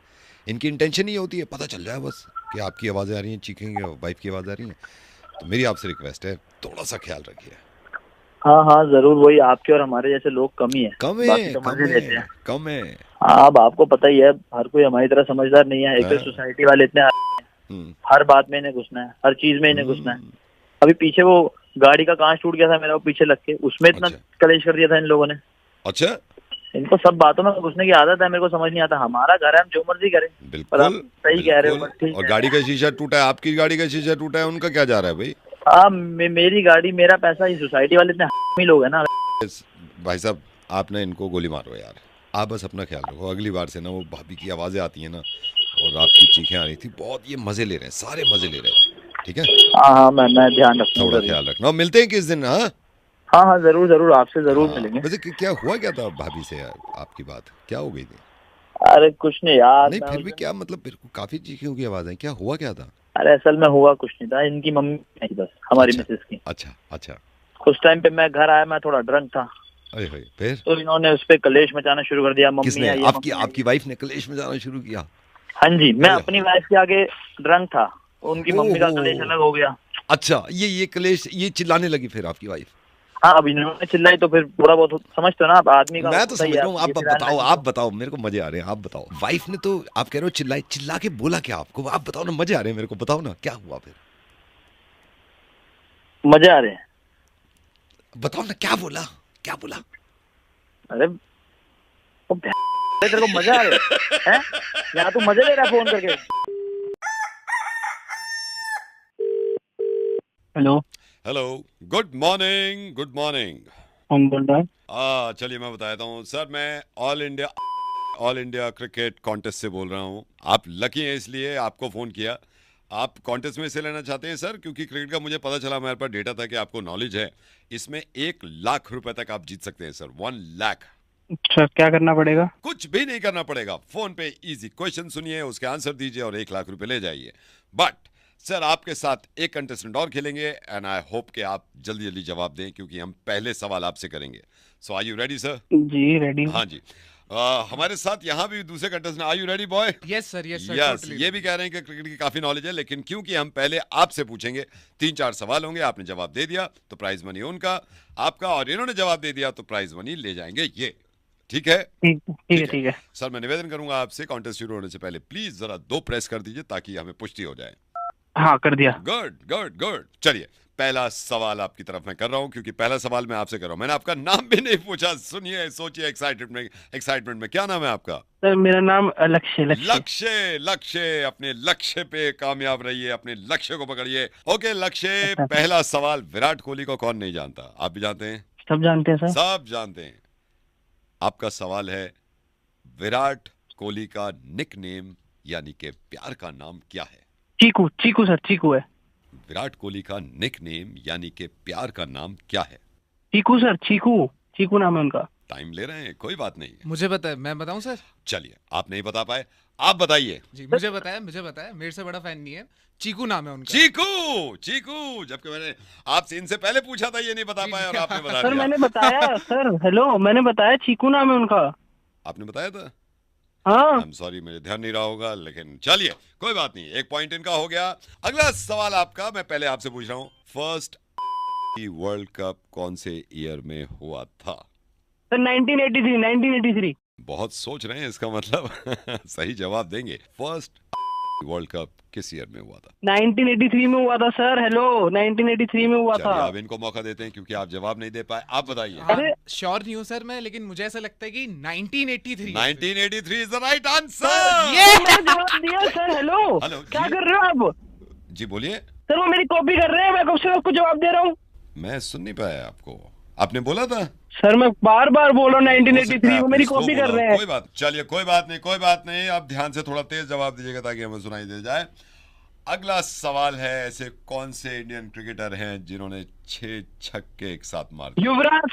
[SPEAKER 2] इनकी इंटेंशन ही होती है, पता चल जाए बस कि आपकी आवाज़ें आ रही हैं, चीखेंगे, वाइफ की आवाज़ आ रही है। तो मेरी आपसे रिक्वेस्ट है, थोड़ा सा ख्याल रखिए।
[SPEAKER 1] हाँ हाँ जरूर। वही आपके और हमारे जैसे लोग कम ही है,
[SPEAKER 2] कम
[SPEAKER 1] बाकी
[SPEAKER 2] है,
[SPEAKER 1] तो
[SPEAKER 2] कम
[SPEAKER 1] मजे लेते
[SPEAKER 2] है,
[SPEAKER 1] हैं।
[SPEAKER 2] कम है।
[SPEAKER 1] हाँ अब आपको पता ही है, हर कोई हमारी तरह समझदार नहीं है। एक तो
[SPEAKER 2] हाँ।
[SPEAKER 1] सोसाइटी वाले इतने
[SPEAKER 2] हम्म,
[SPEAKER 1] हर बात में इन्हें घुसना है, हर चीज में इन्हें घुसना है।
[SPEAKER 2] हम्म,
[SPEAKER 1] अभी पीछे वो गाड़ी का कांच टूट गया था मेरा, वो पीछे लग के उसमें इतना
[SPEAKER 2] अच्छा
[SPEAKER 1] कलेश कर दिया था इन लोगों ने।
[SPEAKER 2] अच्छा,
[SPEAKER 1] इनको सब बातों में घुसने की आदत है, मेरे को समझ नहीं आता। हमारा घर है, हम जो मर्जी करें। पर आप
[SPEAKER 2] बिल्कुल
[SPEAKER 1] सही कह रहे हो,
[SPEAKER 2] बिल्कुल।
[SPEAKER 1] बस ठीक
[SPEAKER 2] और
[SPEAKER 1] है।
[SPEAKER 2] गाड़ी का शीशा टूटा है, आपकी गाड़ी का शीशा टूटा है, उनका क्या जा रहा है भाई?
[SPEAKER 1] हाँ मेरी गाड़ी मेरा पैसा, ये सोसाइटी वाले इतने ही लोग हैं ना।
[SPEAKER 2] भाई साहब, आप ना इनको गोली मारो यार, आप बस अपना ख्याल रखो। अगली बार से ना वो भाभी की आवाज़ें आती हैं ना, और आपकी चीखें आ रही थी, बहुत ये मज़े ले रहे हैं, सारे मज़े ले रहे थे, ठीक है?
[SPEAKER 1] हाँ हाँ मैं ध्यान रखूंगा
[SPEAKER 2] थोड़ा
[SPEAKER 1] जरूर।
[SPEAKER 2] ख्याल रखना, और मिलते हैं किस दिन? हाँ
[SPEAKER 1] हाँ हाँ जरूर जरूर, आपसे जरूर
[SPEAKER 2] हाँ।
[SPEAKER 1] मिलेंगे।
[SPEAKER 2] वैसे क्या हुआ, क्या था भाभी से यार, आपकी बात क्या हो गई थी?
[SPEAKER 1] अरे कुछ नहीं यार,
[SPEAKER 2] नहीं
[SPEAKER 1] मैं
[SPEAKER 2] फिर
[SPEAKER 1] उस
[SPEAKER 2] भी
[SPEAKER 1] दिन,
[SPEAKER 2] क्या मतलब, फिर काफ़ी चीखों की आवाज़ है, क्या हुआ क्या था?
[SPEAKER 1] अरे असल में हुआ कुछ नहीं था, इनकी मम्मी नहीं, बस हमारी
[SPEAKER 2] अच्छा
[SPEAKER 1] मिसेज की।
[SPEAKER 2] अच्छा अच्छा।
[SPEAKER 1] उस टाइम पे मैं घर आया, मैं थोड़ा ड्रंक था,
[SPEAKER 2] अरे भाई, फिर
[SPEAKER 1] तो इन्होंने उस पे कलेश मचाना शुरू कर दिया। मम्मी
[SPEAKER 2] किसने?
[SPEAKER 1] आई है,
[SPEAKER 2] आपकी
[SPEAKER 1] मम्मी आई
[SPEAKER 2] आपकी
[SPEAKER 1] है।
[SPEAKER 2] वाइफ ने कलेश में जाना शुरू किया?
[SPEAKER 1] हाँ जी, मैं
[SPEAKER 2] अरे
[SPEAKER 1] अपनी वाइफ के आगे ड्रंक था, उनकी मम्मी का
[SPEAKER 2] ओहो,
[SPEAKER 1] कलेश अलग हो गया।
[SPEAKER 2] अच्छा, ये कलेश, ये चिल्लाने लगी फिर आपकी वाइफ?
[SPEAKER 1] हाँ अब इन्होंने चिल्लाई तो फिर थोड़ा बहुत समझते हो ना आप, आदमी का
[SPEAKER 2] मैं तो
[SPEAKER 1] होता ही
[SPEAKER 2] समझ
[SPEAKER 1] है।
[SPEAKER 2] रहा हूँ,
[SPEAKER 1] ये
[SPEAKER 2] आप
[SPEAKER 1] चिल्लाने
[SPEAKER 2] बताओ,
[SPEAKER 1] लगी
[SPEAKER 2] आप
[SPEAKER 1] तो
[SPEAKER 2] बताओ, मेरे को मजे आ रहे हैं, आप बताओ। वाइफ ने तो आप कह रहे हो चिल्लाई, चिल्ला के बोला क्या आपको? आप बताओ ना, मजे आ रहे हैं मेरे को, बताओ ना क्या हुआ फिर?
[SPEAKER 1] मजे आ रहे हैं।
[SPEAKER 2] बताओ ना क्या बोला, क्या बोला?
[SPEAKER 1] अरे तेरे को मजा आ रहे हैं? यहाँ तू मजे ले रहा है फोन करके।
[SPEAKER 5] Hello.
[SPEAKER 2] Hello, good morning, good morning.
[SPEAKER 5] कौन बोल रहा है?
[SPEAKER 2] चलिए मैं बताता हूँ सर, मैं ऑल इंडिया क्रिकेट कॉन्टेस्ट से बोल रहा हूँ। आप लकी हैं इसलिए आपको फ़ोन किया। आप कॉन्टेस्ट में हिस्से लेना चाहते हैं सर? क्योंकि क्रिकेट का मुझे पता चला, मेरे पास डेटा था कि आपको नॉलेज है। इसमें 1 लाख रुपए तक आप जीत सकते हैं सर, 1 लाख।
[SPEAKER 5] अच्छा, क्या करना पड़ेगा?
[SPEAKER 2] कुछ भी नहीं करना पड़ेगा, फोन पे इजी क्वेश्चन सुनिए, उसके आंसर दीजिए और 1 लाख रुपए ले जाइए। बट सर आपके साथ एक कंटेस्टेंट और खेलेंगे एंड आई होप कि आप जल्दी जल्दी जवाब दें, क्योंकि हम पहले सवाल आपसे करेंगे। So are you ready sir?
[SPEAKER 5] जी रेडी।
[SPEAKER 2] हाँ जी। हमारे साथ यहाँ भी दूसरे contestant, are you ready boy?
[SPEAKER 6] Yes sir, yes sir,
[SPEAKER 2] yes,
[SPEAKER 6] totally
[SPEAKER 2] ये भी कह रहे हैं कि क्रिकेट की काफी नॉलेज है, लेकिन क्योंकि हम पहले आपसे पूछेंगे, 3-4 सवाल होंगे, आपने जवाब दे दिया तो प्राइज मनी उनका, आपका, और इन्होंने जवाब दे दिया तो प्राइज मनी ले जाएंगे ये। ठीक है?
[SPEAKER 5] ठीक है।
[SPEAKER 2] सर मैं निवेदन करूंगा आपसे, कॉन्टेस्ट शुरू होने से पहले प्लीज जरा 2 प्रेस कर दीजिए ताकि हमें पुष्टि हो जाए।
[SPEAKER 5] हाँ, कर दिया।
[SPEAKER 2] Good good good. चलिए पहला सवाल आपकी तरफ मैं कर रहा हूं, क्योंकि पहला सवाल मैं आपसे कर रहा हूं। मैंने आपका नाम भी नहीं पूछा, सुनिए, सोचिए एक्साइटमेंट में। क्या नाम है आपका?
[SPEAKER 5] सर मेरा नाम लक्ष्य।
[SPEAKER 2] लक्ष्य, अपने लक्ष्य पे कामयाब रहिए, अपने लक्ष्य को पकड़िए। ओके लक्ष्य, पहला सवाल, विराट कोहली को कौन नहीं जानता? आप भी जानते हैं?
[SPEAKER 5] सब जानते हैं सर।
[SPEAKER 2] सब जानते हैं। आपका सवाल है, विराट कोहली का निकनेम यानी कि प्यार का नाम क्या है?
[SPEAKER 5] चीकू सर, चीकू है।
[SPEAKER 2] विराट कोहली का निकनेम यानी कि प्यार का नाम क्या है?
[SPEAKER 5] चीकू सर, चीकू नाम है उनका।
[SPEAKER 2] टाइम ले रहे हैं, कोई बात नहीं।
[SPEAKER 6] मुझे पता है, मैं बताऊं सर?
[SPEAKER 2] चलिए, आप नहीं बता पाए, आप बताइए।
[SPEAKER 6] जी मुझे बताया, मेरे से बड़ा फैन नहीं है। चीकू नाम है उनका।
[SPEAKER 2] चीकू, जबकि मैंने आपसे इनसे पहले पूछा था, ये नहीं बता पाए और आपने बता
[SPEAKER 5] सर
[SPEAKER 2] दिया।
[SPEAKER 5] मैंने बताया सर, हेलो, मैंने बताया चीकू नाम है उनका।
[SPEAKER 2] आपने बताया था?
[SPEAKER 5] हाँ।
[SPEAKER 2] I'm sorry, मुझे ध्यान नहीं रहा होगा, लेकिन चलिए कोई बात नहीं, 1 पॉइंट इनका हो गया। अगला सवाल आपका, मैं पहले आपसे पूछ रहा हूँ, फर्स्ट वर्ल्ड कप कौन से ईयर में हुआ था?
[SPEAKER 5] सर 1983।
[SPEAKER 2] बहुत सोच रहे हैं, इसका मतलब सही जवाब देंगे। फर्स्ट वर्ल्ड कप किस ईयर में हुआ था?
[SPEAKER 5] 1983 में हुआ था सर। हेलो, 1983 में हुआ था।
[SPEAKER 2] चलिए अब इनको मौका देते हैं, क्योंकि आप जवाब नहीं दे पाए। आप बताइए।
[SPEAKER 6] हाँ, श्योर नहीं हूँ सर मैं, लेकिन मुझे ऐसा लगता है कि 1983।
[SPEAKER 2] 1983 इज द राइट आंसर।
[SPEAKER 5] ये मैंने जवाब दिया सर। हेलो, क्या
[SPEAKER 2] जी।
[SPEAKER 5] कर रहे हो आप?
[SPEAKER 2] जी बोलिए।
[SPEAKER 5] सर वो मेरी कॉपी कर रहे हैं, मैं कब से आपको जवाब दे रहा हूँ।
[SPEAKER 2] मैं सुन नहीं पाया आपको, आपने बोला था।
[SPEAKER 5] सर मैं बार बार बोल रहा हूँ,
[SPEAKER 2] हो सकता
[SPEAKER 5] 1983
[SPEAKER 2] है
[SPEAKER 5] वो
[SPEAKER 2] आपने
[SPEAKER 5] मेरी
[SPEAKER 2] slow
[SPEAKER 5] कॉपी कर
[SPEAKER 2] बोला।
[SPEAKER 5] रहे हैं।
[SPEAKER 2] कोई बात, चलिए कोई बात नहीं। आप ध्यान से थोड़ा तेज जवाब दीजिएगा ताकि हमें सुनाई दे जाए। अगला सवाल है, ऐसे कौन से इंडियन क्रिकेटर हैं जिन्होंने 6 छक्के एक साथ मार दिए?
[SPEAKER 5] युवराज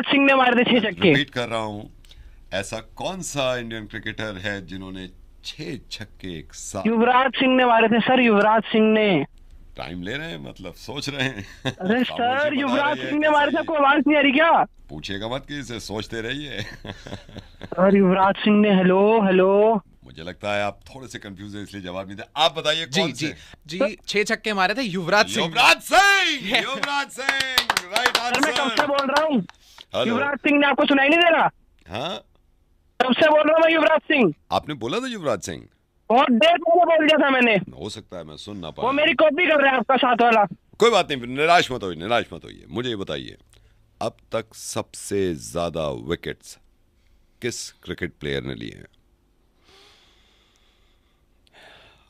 [SPEAKER 5] सिंह ने मारे थे 6 छक्के।
[SPEAKER 2] रिपीट कर रहा हूँ, ऐसा कौन सा इंडियन क्रिकेटर है जिन्होंने 6 छक्के एक साथ?
[SPEAKER 5] युवराज सिंह ने मारे थे सर, युवराज सिंह ने।
[SPEAKER 2] टाइम ले रहे हैं, मतलब सोच रहे हैं।
[SPEAKER 5] अरे
[SPEAKER 2] खामोशी
[SPEAKER 5] सर,
[SPEAKER 2] बता
[SPEAKER 5] युवराज
[SPEAKER 2] रही है
[SPEAKER 5] सिंह ने मारे थे,
[SPEAKER 2] कैसे?
[SPEAKER 5] आपको आवाज नहीं आ रही क्या?
[SPEAKER 2] पूछिएगा मत, कि इसे सोचते रहिए।
[SPEAKER 5] सर युवराज सिंह ने, हेलो।
[SPEAKER 2] मुझे लगता है आप थोड़े से कंफ्यूज हैं, इसलिए जवाब नहीं दे। आप बताइए कौन से?
[SPEAKER 6] जी 6 छक्के मारे थे युवराज सिंह।
[SPEAKER 2] युवराज सिंह, राइट
[SPEAKER 5] सर मैं कब से
[SPEAKER 2] आंसर।
[SPEAKER 5] बोल रहा हूँ,
[SPEAKER 2] हेलो।
[SPEAKER 5] युवराज सिंह ने, आपको सुनाई नहीं दे रहा?
[SPEAKER 2] हाँ,
[SPEAKER 5] कब से बोल रहा हूँ मैं युवराज सिंह।
[SPEAKER 2] आपने बोला था युवराज सिंह।
[SPEAKER 5] बहुत देर पहले बोल दिया था मैंने।
[SPEAKER 2] हो सकता है मैं सुन ना
[SPEAKER 5] वो
[SPEAKER 2] पाया।
[SPEAKER 5] मेरी कॉपी कर रहे हैं, आपका साथ वाला।
[SPEAKER 2] कोई बात नहीं, निराश मत होइए। मुझे ये बताइए, अब तक सबसे ज्यादा विकेट्स किस क्रिकेट प्लेयर ने लिए हैं?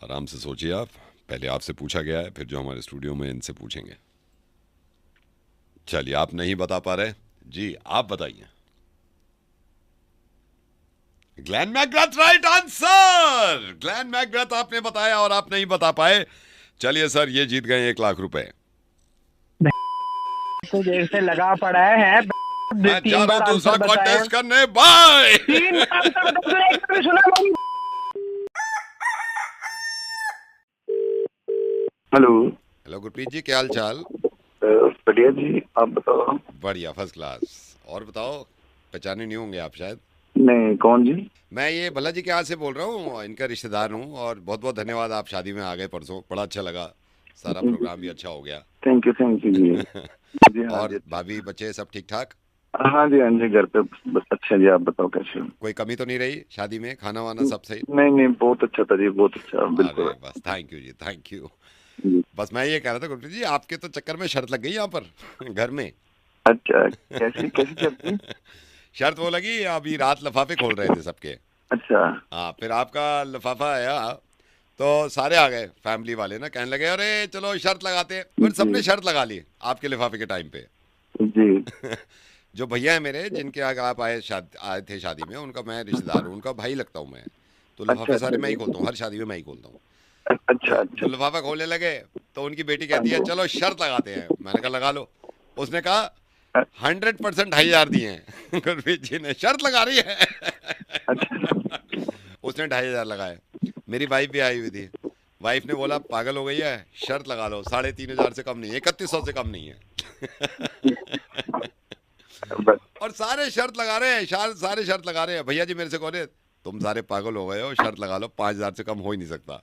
[SPEAKER 2] आराम से सोचिए आप, पहले आपसे पूछा गया है, फिर जो हमारे स्टूडियो में इनसे पूछेंगे। चलिए, आप नहीं बता पा रहे जी, आप बताइए। Glenn McGrath, right answer. Glenn McGrath आपने बताया और आप नहीं बता पाए। चलिए सर, ये जीत गए 1 लाख रुपए।
[SPEAKER 5] तो देर से लगा पड़ा है।
[SPEAKER 2] मैं जा रहा हूं दूसरा कॉन्टेस्ट करने। बाय। हेलो गुरप्रीत जी, क्या हाल चाल?
[SPEAKER 7] बढ़िया जी, आप बताओ।
[SPEAKER 2] बढ़िया, फर्स्ट क्लास। और बताओ, पहचाने नहीं होंगे आप शायद।
[SPEAKER 7] नहीं, कौन जी?
[SPEAKER 2] मैं ये भल्ला जी के यहाँ से बोल रहा हूँ, इनका रिश्तेदार हूँ। और बहुत बहुत धन्यवाद, आप शादी में आ गए परसों, बड़ा अच्छा लगा, सारा प्रोग्राम भी अच्छा हो गया।
[SPEAKER 7] थैंक यू जी। जी हाँ
[SPEAKER 2] और
[SPEAKER 7] जी।
[SPEAKER 2] भाभी बच्चे सब ठीक ठाक?
[SPEAKER 7] हाँ जी, घर पे बस अच्छा जी। आप बताओ कैसे हो?
[SPEAKER 2] कोई कमी तो नहीं रही शादी में? खाना वाना सब सही?
[SPEAKER 7] नहीं, बहुत अच्छा था जी, बहुत अच्छा, बिल्कुल।
[SPEAKER 2] अरे बस, थैंक यू जी, थैंक यू।
[SPEAKER 7] जी।
[SPEAKER 2] बस मैं ये कह रहा था गुरप्रीत जी, आपके तो चक्कर में शर्त लग गई यहाँ पर घर में।
[SPEAKER 7] अच्छा, कैसी चलती?
[SPEAKER 2] शर्त वो लगी, अभी रात लिफाफे खोल रहे थे सबके।
[SPEAKER 7] अच्छा।
[SPEAKER 2] हाँ, फिर आपका लिफाफा आया तो सारे आ गए फैमिली वाले ना, कहने लगे अरे चलो शर्त लगाते हैं। फिर सबने शर्त लगा ली आपके लिफाफे के टाइम पे।
[SPEAKER 7] जी।
[SPEAKER 2] जो भैया है मेरे जिनके आगे आप आए थे शादी में, उनका मैं रिश्तेदार हूँ, उनका भाई लगता हूँ मैं। तो लिफाफे
[SPEAKER 7] अच्छा,
[SPEAKER 2] सारे मैं ही
[SPEAKER 7] अच्छा,
[SPEAKER 2] खोलता हूँ, हर शादी में मैं ही खोलता हूँ।
[SPEAKER 7] अच्छा
[SPEAKER 2] तो
[SPEAKER 7] अच्छा।
[SPEAKER 2] लिफाफा खोलने लगे तो उनकी बेटी कहती है चलो शर्त लगाते हैं। मैंने कहा लगा लो। उसने कहा 100% 2,500 दिए हैं। गुरप्रीत जी ने शर्त लगा रही है। उसने 2,500 लगाए। मेरी वाइफ भी आई हुई थी। वाइफ ने बोला पागल हो गई है, शर्त लगा लो, 3,500 से कम नहीं है, 3,100 से कम नहीं है।
[SPEAKER 7] बस।
[SPEAKER 2] और सारे शर्त लगा रहे हैं, सारे शर्त लगा रहे हैं। भैया जी मेरे से कह तुम सारे पागल हो गए हो, शर्त लगा लो, 5,000 से कम हो ही नहीं सकता।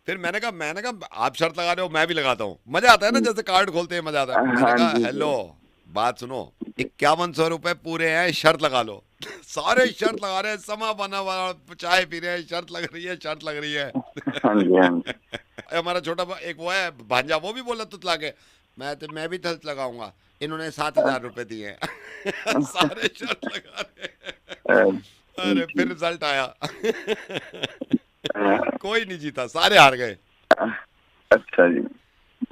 [SPEAKER 2] फिर मैंने कहा आप शर्त लगा रहे हो, मैं भी लगाता हूँ। मजा आता है ना, जैसे कार्ड खोलते हैं मजा आता है। मैंने
[SPEAKER 7] हाँ
[SPEAKER 2] कहा
[SPEAKER 7] जी।
[SPEAKER 2] हेलो बात सुनो, 5100 रुपए पूरे हैं, शर्त लगा लो। सारे शर्त लगा रहे हैं, समा बना हुआ चाय पी रहे हैं, शर्त लग रही है, शर्त लग रही है।
[SPEAKER 7] हाँ जी, हाँ जी।
[SPEAKER 2] हमारा छोटा एक वो है भांजा, वो भी बोला तुतला के मैं भी शर्त लगाऊंगा। इन्होंने 7,000 रुपए दिए। सारे शर्त लगा रहे हैं। अरे फिर रिजल्ट आया। कोई नहीं जीता, सारे हार गए।
[SPEAKER 7] अच्छा जी।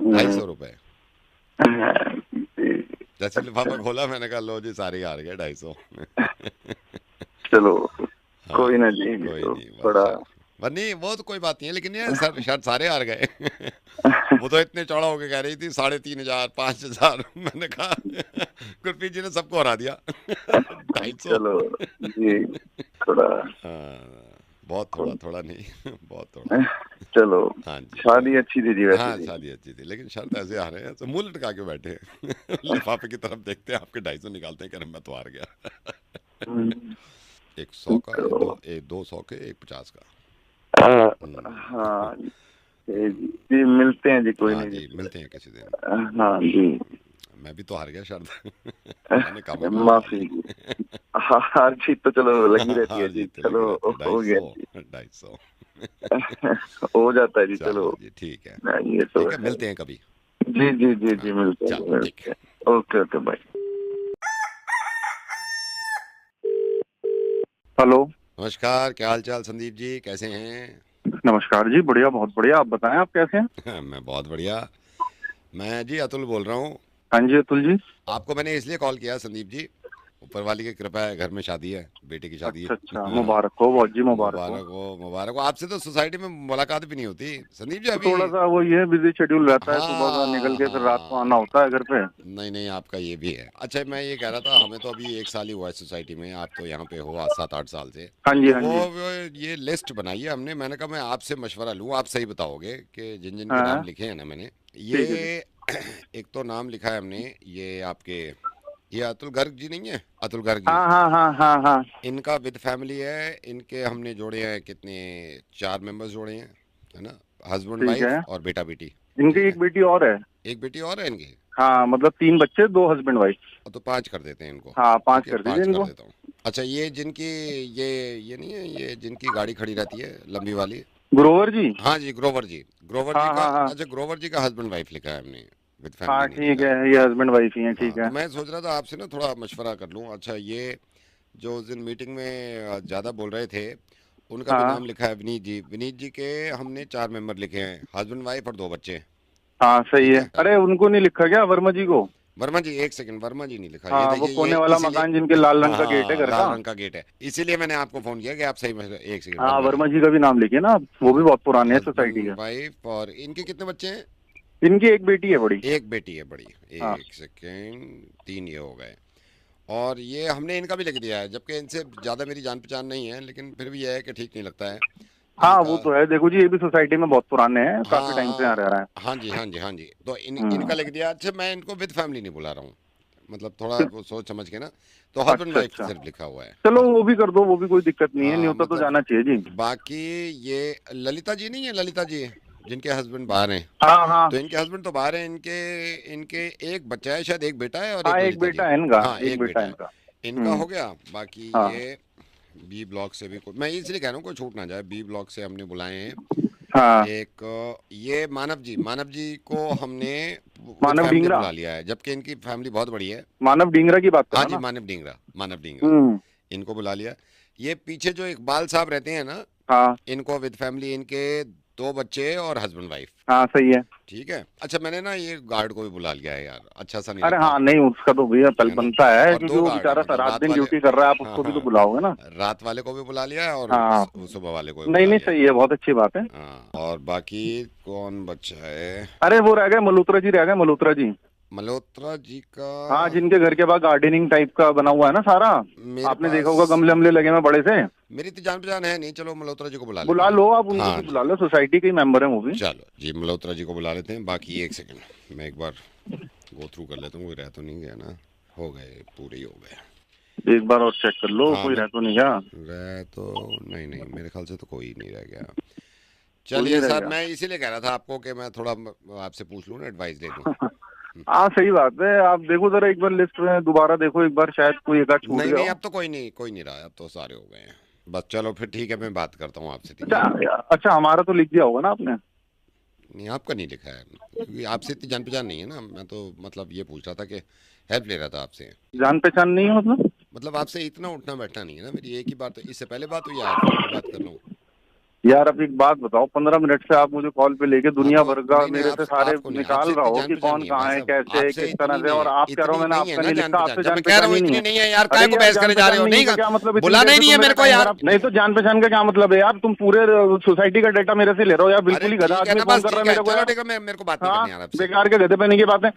[SPEAKER 2] 250 रुपए।
[SPEAKER 7] जी।
[SPEAKER 2] जैसे लिफाफा खोला मैंने कहा लो जी सारे हार गए 250।
[SPEAKER 7] चलो
[SPEAKER 2] हाँ,
[SPEAKER 7] कोई ना जी,
[SPEAKER 2] कोई
[SPEAKER 7] तो
[SPEAKER 2] नहीं
[SPEAKER 7] थोड़ा
[SPEAKER 2] नहीं वो तो कोई बात नहीं है, लेकिन ये शर्त सारे हार गए। वो तो इतने चौड़ा होके कह रही थी 3,500 5,000। मैंने कहा गुरप्रीत जी ने सबको हरा दिया। 250।
[SPEAKER 7] चलो जी थोड़ा।
[SPEAKER 2] बहुत थोड़ा नहीं, बहुत थोड़ा।
[SPEAKER 7] चलो
[SPEAKER 2] हाँ जी,
[SPEAKER 7] शादी अच्छी थी जी वैसे।
[SPEAKER 2] हाँ
[SPEAKER 7] जी।
[SPEAKER 2] शादी अच्छी थी, लेकिन शर्त ऐसे आ रहे हैं तो मुंह लटका के बैठे हैं। लिफाफे की तरफ देखते हैं, आपके 250 निकालते हैं, कह रहे मैं तो हार गया। एक 100 का, दो 100 के, एक 50 का।
[SPEAKER 7] हाँ जी मिलते हैं जी, कोई
[SPEAKER 2] हाँ
[SPEAKER 7] नहीं
[SPEAKER 2] जी,
[SPEAKER 7] जी।
[SPEAKER 2] मिलते हैं किसी दिन।
[SPEAKER 7] हाँ जी।
[SPEAKER 2] मैं भी तो हार गया शर्त। मैंने कहा मैं भी
[SPEAKER 7] माफी जी। हार जीत तो चलो लगी रहती है
[SPEAKER 2] हार
[SPEAKER 7] जी,
[SPEAKER 2] जीत
[SPEAKER 7] चलो
[SPEAKER 2] लगी
[SPEAKER 7] हो गया
[SPEAKER 2] रहती है।
[SPEAKER 7] जी।
[SPEAKER 2] 250।
[SPEAKER 7] हो जाता है जी।
[SPEAKER 2] चलो
[SPEAKER 7] चलो
[SPEAKER 2] जी ठीक है,
[SPEAKER 7] ये तो
[SPEAKER 2] ठीक है, मिलते हैं कभी।
[SPEAKER 7] जी जी जी जी, मिलते हैं
[SPEAKER 2] चलो ठीक
[SPEAKER 7] मिलते
[SPEAKER 2] है।
[SPEAKER 7] हैं। Okay okay bye. हेलो।
[SPEAKER 2] नमस्कार, क्या हाल चाल संदीप जी, कैसे हैं?
[SPEAKER 7] नमस्कार जी, बढ़िया, बहुत बढ़िया। आप बताएं, आप कैसे हैं?
[SPEAKER 2] मैं बहुत बढ़िया। मैं जी अतुल बोल रहा हूँ।
[SPEAKER 7] हाँ जी अतुल जी।
[SPEAKER 2] आपको मैंने इसलिए कॉल किया संदीप जी, ऊपर वाली की कृपा है, घर में शादी है, बेटे की शादी है।
[SPEAKER 7] अच्छा अच्छा, मुबारक हो बहुत जी, मुबारक हो।
[SPEAKER 2] मुबारक हो, मुबारक हो। आपसे तो सोसाइटी में मुलाकात भी नहीं होती संदीप जी
[SPEAKER 7] तो
[SPEAKER 2] अभी।
[SPEAKER 7] थोड़ा सा वो ये बिजी शेड्यूल रहता है, सुबह का निकल
[SPEAKER 2] हाँ
[SPEAKER 7] के फिर रात को आना
[SPEAKER 2] हाँ,
[SPEAKER 7] होता है घर पे।
[SPEAKER 2] नहीं नहीं आपका ये भी है। अच्छा मैं ये कह रहा था, हमें तो अभी 1 साल ही हुआ है सोसाइटी में, आप तो यहाँ पे हो 7-8 साल से।
[SPEAKER 7] हाँ जी
[SPEAKER 2] तो
[SPEAKER 7] हाँ
[SPEAKER 2] वो
[SPEAKER 7] जी।
[SPEAKER 2] ये लिस्ट बनाई है हमने, मैंने कहा मैं आपसे मशवरा लूँ, आप सही बताओगे कि जिन जिन के नाम
[SPEAKER 7] हाँ
[SPEAKER 2] लिखे हैं ना मैंने,
[SPEAKER 7] ठीक है जी।
[SPEAKER 2] ये एक तो नाम लिखा है हमने, ये आपके ये अतुल गर्ग जी नहीं है, अतुल गर्ग जी,
[SPEAKER 7] हाँ हाँ हाँ हाँ हाँ।
[SPEAKER 2] इनका विद फैमिली है। इनके हमने जोड़े हैं कितने, 4 मेंबर्स जोड़े हैं, है ना, हस्बैंड
[SPEAKER 7] ठीक
[SPEAKER 2] वाइफ
[SPEAKER 7] है।
[SPEAKER 2] और बेटा बेटी।
[SPEAKER 7] इनकी
[SPEAKER 2] ठीक है,
[SPEAKER 7] एक बेटी और है।
[SPEAKER 2] एक बेटी और है इनकी।
[SPEAKER 7] हाँ मतलब 3 बच्चे, 2 हस्बैंड वाइफ।
[SPEAKER 2] तो 5 कर देते हैं इनको।
[SPEAKER 7] हाँ 5
[SPEAKER 2] ठीक है,
[SPEAKER 7] कर दीजिए
[SPEAKER 2] 5 कर
[SPEAKER 7] इनको।
[SPEAKER 2] देता हूँ। अच्छा ये जिनकी ये नहीं है, ये जिनकी गाड़ी खड़ी रहती है लंबी वाली।
[SPEAKER 7] ग्रोवर जी।
[SPEAKER 2] हाँ जी, ग्रोवर जी, ग्रोवर जी
[SPEAKER 7] हाँ
[SPEAKER 2] का।
[SPEAKER 7] हाँ हाँ
[SPEAKER 2] अच्छा ग्रोवर जी का हस्बैंड वाइफ लिखा है हमने, विद
[SPEAKER 7] हाँ
[SPEAKER 2] फैमिली नहीं
[SPEAKER 7] ठीक
[SPEAKER 2] लिखा
[SPEAKER 7] है,
[SPEAKER 2] है।
[SPEAKER 7] ये हस्बैंड वाइफ ही है,
[SPEAKER 2] हाँ
[SPEAKER 7] ठीक
[SPEAKER 2] तो
[SPEAKER 7] है।
[SPEAKER 2] मैं सोच रहा था आपसे ना थोड़ा मशवरा कर लूँ। अच्छा ये जो उस दिन मीटिंग में ज़्यादा बोल रहे थे, उनका भी
[SPEAKER 7] हाँ
[SPEAKER 2] नाम लिखा है विनीत जी। विनीत जी के हमने 4 मेंबर लिखे हैं, हस्बैंड वाइफ और 2 बच्चे।
[SPEAKER 7] हाँ सही
[SPEAKER 2] ठीक
[SPEAKER 7] है।
[SPEAKER 2] है,
[SPEAKER 7] अरे उनको नहीं लिखा क्या, वर्मा जी को?
[SPEAKER 2] वर्मा जी, एक सेकंड, वर्मा जी नहीं लिखा, ये
[SPEAKER 7] हाँ वो
[SPEAKER 2] देखिए ये
[SPEAKER 7] कोने वाला
[SPEAKER 2] इसीलिए।
[SPEAKER 7] मकान जिनके लाल रंग का गेट है
[SPEAKER 2] हाँ
[SPEAKER 7] घर
[SPEAKER 2] लाल
[SPEAKER 7] का।
[SPEAKER 2] रंग का गेट है, इसीलिए मैंने आपको फोन किया कि आप सही एक सेकंड,
[SPEAKER 7] हाँ
[SPEAKER 2] वर्मा जी,
[SPEAKER 7] वर्मा जी का भी नाम लिखिए ना, वो भी बहुत पुराने हैं सोसाइटी
[SPEAKER 2] हस्बैंड
[SPEAKER 7] का।
[SPEAKER 2] वाइफ। और इनके कितने बच्चे हैं?
[SPEAKER 7] इनकी एक बेटी है बड़ी।
[SPEAKER 2] एक बेटी है बड़ी।
[SPEAKER 7] हाँ
[SPEAKER 2] एक सेकंड, 3 ये हो गए। और ये हमने इनका भी लिख दिया है, जबकि इनसे ज़्यादा मेरी जान पहचान नहीं है, लेकिन फिर भी यह है कि ठीक नहीं लगता है
[SPEAKER 7] हाँ
[SPEAKER 2] इनका।
[SPEAKER 7] वो तो है, देखो जी ये भी सोसाइटी में बहुत पुराने हैं, काफी टाइम से यहाँ रह रहा
[SPEAKER 2] हाँ
[SPEAKER 7] है।
[SPEAKER 2] हाँ जी, हाँ जी, हाँ जी, तो इनका
[SPEAKER 7] हम्म।
[SPEAKER 2] लिख दिया। अच्छा मैं इनको विद फैमिली नहीं बुला रहा हूँ, मतलब थोड़ा वो सोच समझ के ना, तो हस्बैंड
[SPEAKER 7] अच्छा
[SPEAKER 2] वाइफ
[SPEAKER 7] अच्छा,
[SPEAKER 2] सिर्फ लिखा हुआ है।
[SPEAKER 7] चलो वो भी कर दो, वो भी कोई दिक्कत नहीं है,
[SPEAKER 2] हाँ
[SPEAKER 7] न्योता तो
[SPEAKER 2] मतलब
[SPEAKER 7] जाना चाहिए जी।
[SPEAKER 2] बाकी ये ललिता जी नहीं है, ललिता जी जिनके हस्बैंड बाहर हैं,
[SPEAKER 7] हाँ हाँ
[SPEAKER 2] तो इनके हस्बैंड तो बाहर हैं, इनके इनके एक बच्चा है शायद, एक बेटा है और
[SPEAKER 7] हाँ,
[SPEAKER 2] एक
[SPEAKER 7] एक
[SPEAKER 2] ललिता जी।
[SPEAKER 7] बेटा है इनका,
[SPEAKER 2] हाँ
[SPEAKER 7] एक
[SPEAKER 2] एक
[SPEAKER 7] बेटा
[SPEAKER 2] बेटा
[SPEAKER 7] है
[SPEAKER 2] है
[SPEAKER 7] इनका।
[SPEAKER 2] इनका, हो गया। बाकी
[SPEAKER 7] हाँ
[SPEAKER 2] ये बी ब्लॉक से भी मैं इसलिए कह रहा हूँ कोई छूट ना जाए, बी ब्लॉक से हमने बुलाए हैं।
[SPEAKER 7] हाँ।
[SPEAKER 2] एक ये मानव जी को हमने विद
[SPEAKER 7] मानव
[SPEAKER 2] फैमिली
[SPEAKER 7] ढींगरा।
[SPEAKER 2] बुला लिया है, जबकि इनकी फैमिली बहुत बड़ी है।
[SPEAKER 7] मानव ढींगरा की बात कर
[SPEAKER 2] हाँ
[SPEAKER 7] रहे
[SPEAKER 2] जी,
[SPEAKER 7] हो ना?
[SPEAKER 2] मानव ढींगरा, मानव ढींगरा,
[SPEAKER 7] हम्म।
[SPEAKER 2] इनको बुला लिया। ये पीछे जो इकबाल साहब रहते हैं ना,
[SPEAKER 7] हाँ
[SPEAKER 4] इनको विद फैमिली, इनके 2 बच्चे और हस्बैंड वाइफ।
[SPEAKER 7] हाँ सही है।
[SPEAKER 4] ठीक है। अच्छा मैंने ना ये गार्ड को भी बुला लिया है यार, अच्छा सा नहीं
[SPEAKER 7] अरे
[SPEAKER 4] लगता।
[SPEAKER 7] हाँ नहीं उसका तो भैया कल
[SPEAKER 4] है ना?
[SPEAKER 7] बनता है
[SPEAKER 4] और
[SPEAKER 7] क्योंकि
[SPEAKER 4] 2
[SPEAKER 7] वो
[SPEAKER 4] गार्ड
[SPEAKER 7] बेचारा
[SPEAKER 4] है, मतलब
[SPEAKER 7] रात
[SPEAKER 4] रात
[SPEAKER 7] दिन
[SPEAKER 4] वाले।
[SPEAKER 7] ड्यूटी कर रहा है, आप
[SPEAKER 4] हाँ,
[SPEAKER 7] उसको भी तो
[SPEAKER 4] हाँ।
[SPEAKER 7] बुलाओगे ना।
[SPEAKER 4] रात वाले को भी बुला लिया है और
[SPEAKER 7] हाँ।
[SPEAKER 4] सुबह वाले को भी
[SPEAKER 7] नहीं
[SPEAKER 4] बुला
[SPEAKER 7] नहीं
[SPEAKER 4] लिया।
[SPEAKER 7] सही है, बहुत अच्छी बात है।
[SPEAKER 4] हाँ, और बाकी कौन बच्चा है?
[SPEAKER 7] अरे वो रह गए मल्होत्रा जी, रह गए मल्होत्रा जी।
[SPEAKER 4] मल्होत्रा जी का?
[SPEAKER 7] हाँ जिनके घर के बाहर गार्डनिंग टाइप का बना हुआ है ना सारा,
[SPEAKER 4] मेरे
[SPEAKER 7] आपने
[SPEAKER 4] पास-
[SPEAKER 7] देखा होगा गमले वमले लगे हुए बड़े से।
[SPEAKER 4] मेरी तो जान पहचान है नहीं, चलो मल्होत्रा जी को बुला
[SPEAKER 7] बुला
[SPEAKER 4] लेते
[SPEAKER 7] लो
[SPEAKER 4] हैं।
[SPEAKER 7] आप उनको
[SPEAKER 4] हाँ,
[SPEAKER 7] भी बुला लो, सोसाइटी के ही मेंबर है वो भी।
[SPEAKER 4] चलो जी मल्होत्रा जी को बुला लेते हैं। बाकी एक सेकंड मैं एक बार गो थ्रू कर लेता हूँ, कोई रह तो नहीं गया ना? हो गए, पूरे ही हो गए।
[SPEAKER 7] एक बार और चेक कर लो।
[SPEAKER 4] हाँ,
[SPEAKER 7] कोई रह तो नहीं गया?
[SPEAKER 4] रह तो नहीं, मेरे ख्याल से तो कोई नहीं रह गया। चलिए सर, मैं इसीलिए कह रहा था आपको कि मैं थोड़ा आपसे पूछ लूँ ना, एडवाइस ले लूँ।
[SPEAKER 7] हाँ सही बात है। आप देखो जरा एक बार लिस्ट में दोबारा देखो एक बार, शायद कोई एक आध छूट
[SPEAKER 4] नहीं
[SPEAKER 7] गया
[SPEAKER 4] नहीं,
[SPEAKER 7] हो।
[SPEAKER 4] अब तो कोई नहीं रहा, अब तो सारे हो गए हैं। बस चलो फिर ठीक है, मैं बात करता हूँ आपसे।
[SPEAKER 7] अच्छा हमारा तो लिख दिया होगा ना आपने?
[SPEAKER 4] नहीं आपका नहीं लिखा है, क्योंकि आपसे इतनी जान पहचान नहीं है ना। मैं तो मतलब ये पूछ रहा था कि हेल्प ले रहा था आपसे।
[SPEAKER 7] जान पहचान नहीं है
[SPEAKER 4] मतलब आपसे इतना उठना बैठना नहीं है ना मेरी। एक ही बात, इससे पहले बात हुई, आज बात कर रहा हूँ।
[SPEAKER 7] यार अब एक बात बताओ, 15 मिनट से आप मुझे कॉल पे लेके दुनिया भर का
[SPEAKER 4] नहीं,
[SPEAKER 7] मेरे से सारे निकाल रहा हो कि कौन कहाँ है, कैसे, किस तरह से, और आप कह रहे हो मैंने आपका नहीं लिखा, आपसे जान पहचान ही नहीं है
[SPEAKER 4] यार। काय को बहस करे जा रहे हो? नहीं
[SPEAKER 7] क्या मतलब,
[SPEAKER 4] बुलाना ही नहीं है मेरे को यार।
[SPEAKER 7] नहीं तो जान पहचान का क्या मतलब है यार? तुम पूरे सोसाइटी का डेटा मेरे से ले रहे हो यार, बिल्कुल ही गधा आदमी फोन कर रहा है मेरे को।
[SPEAKER 4] चलो ठीक है, मेरे को बात नहीं करनी यार आपसे।
[SPEAKER 7] बेकार के गधे पहने की बात है।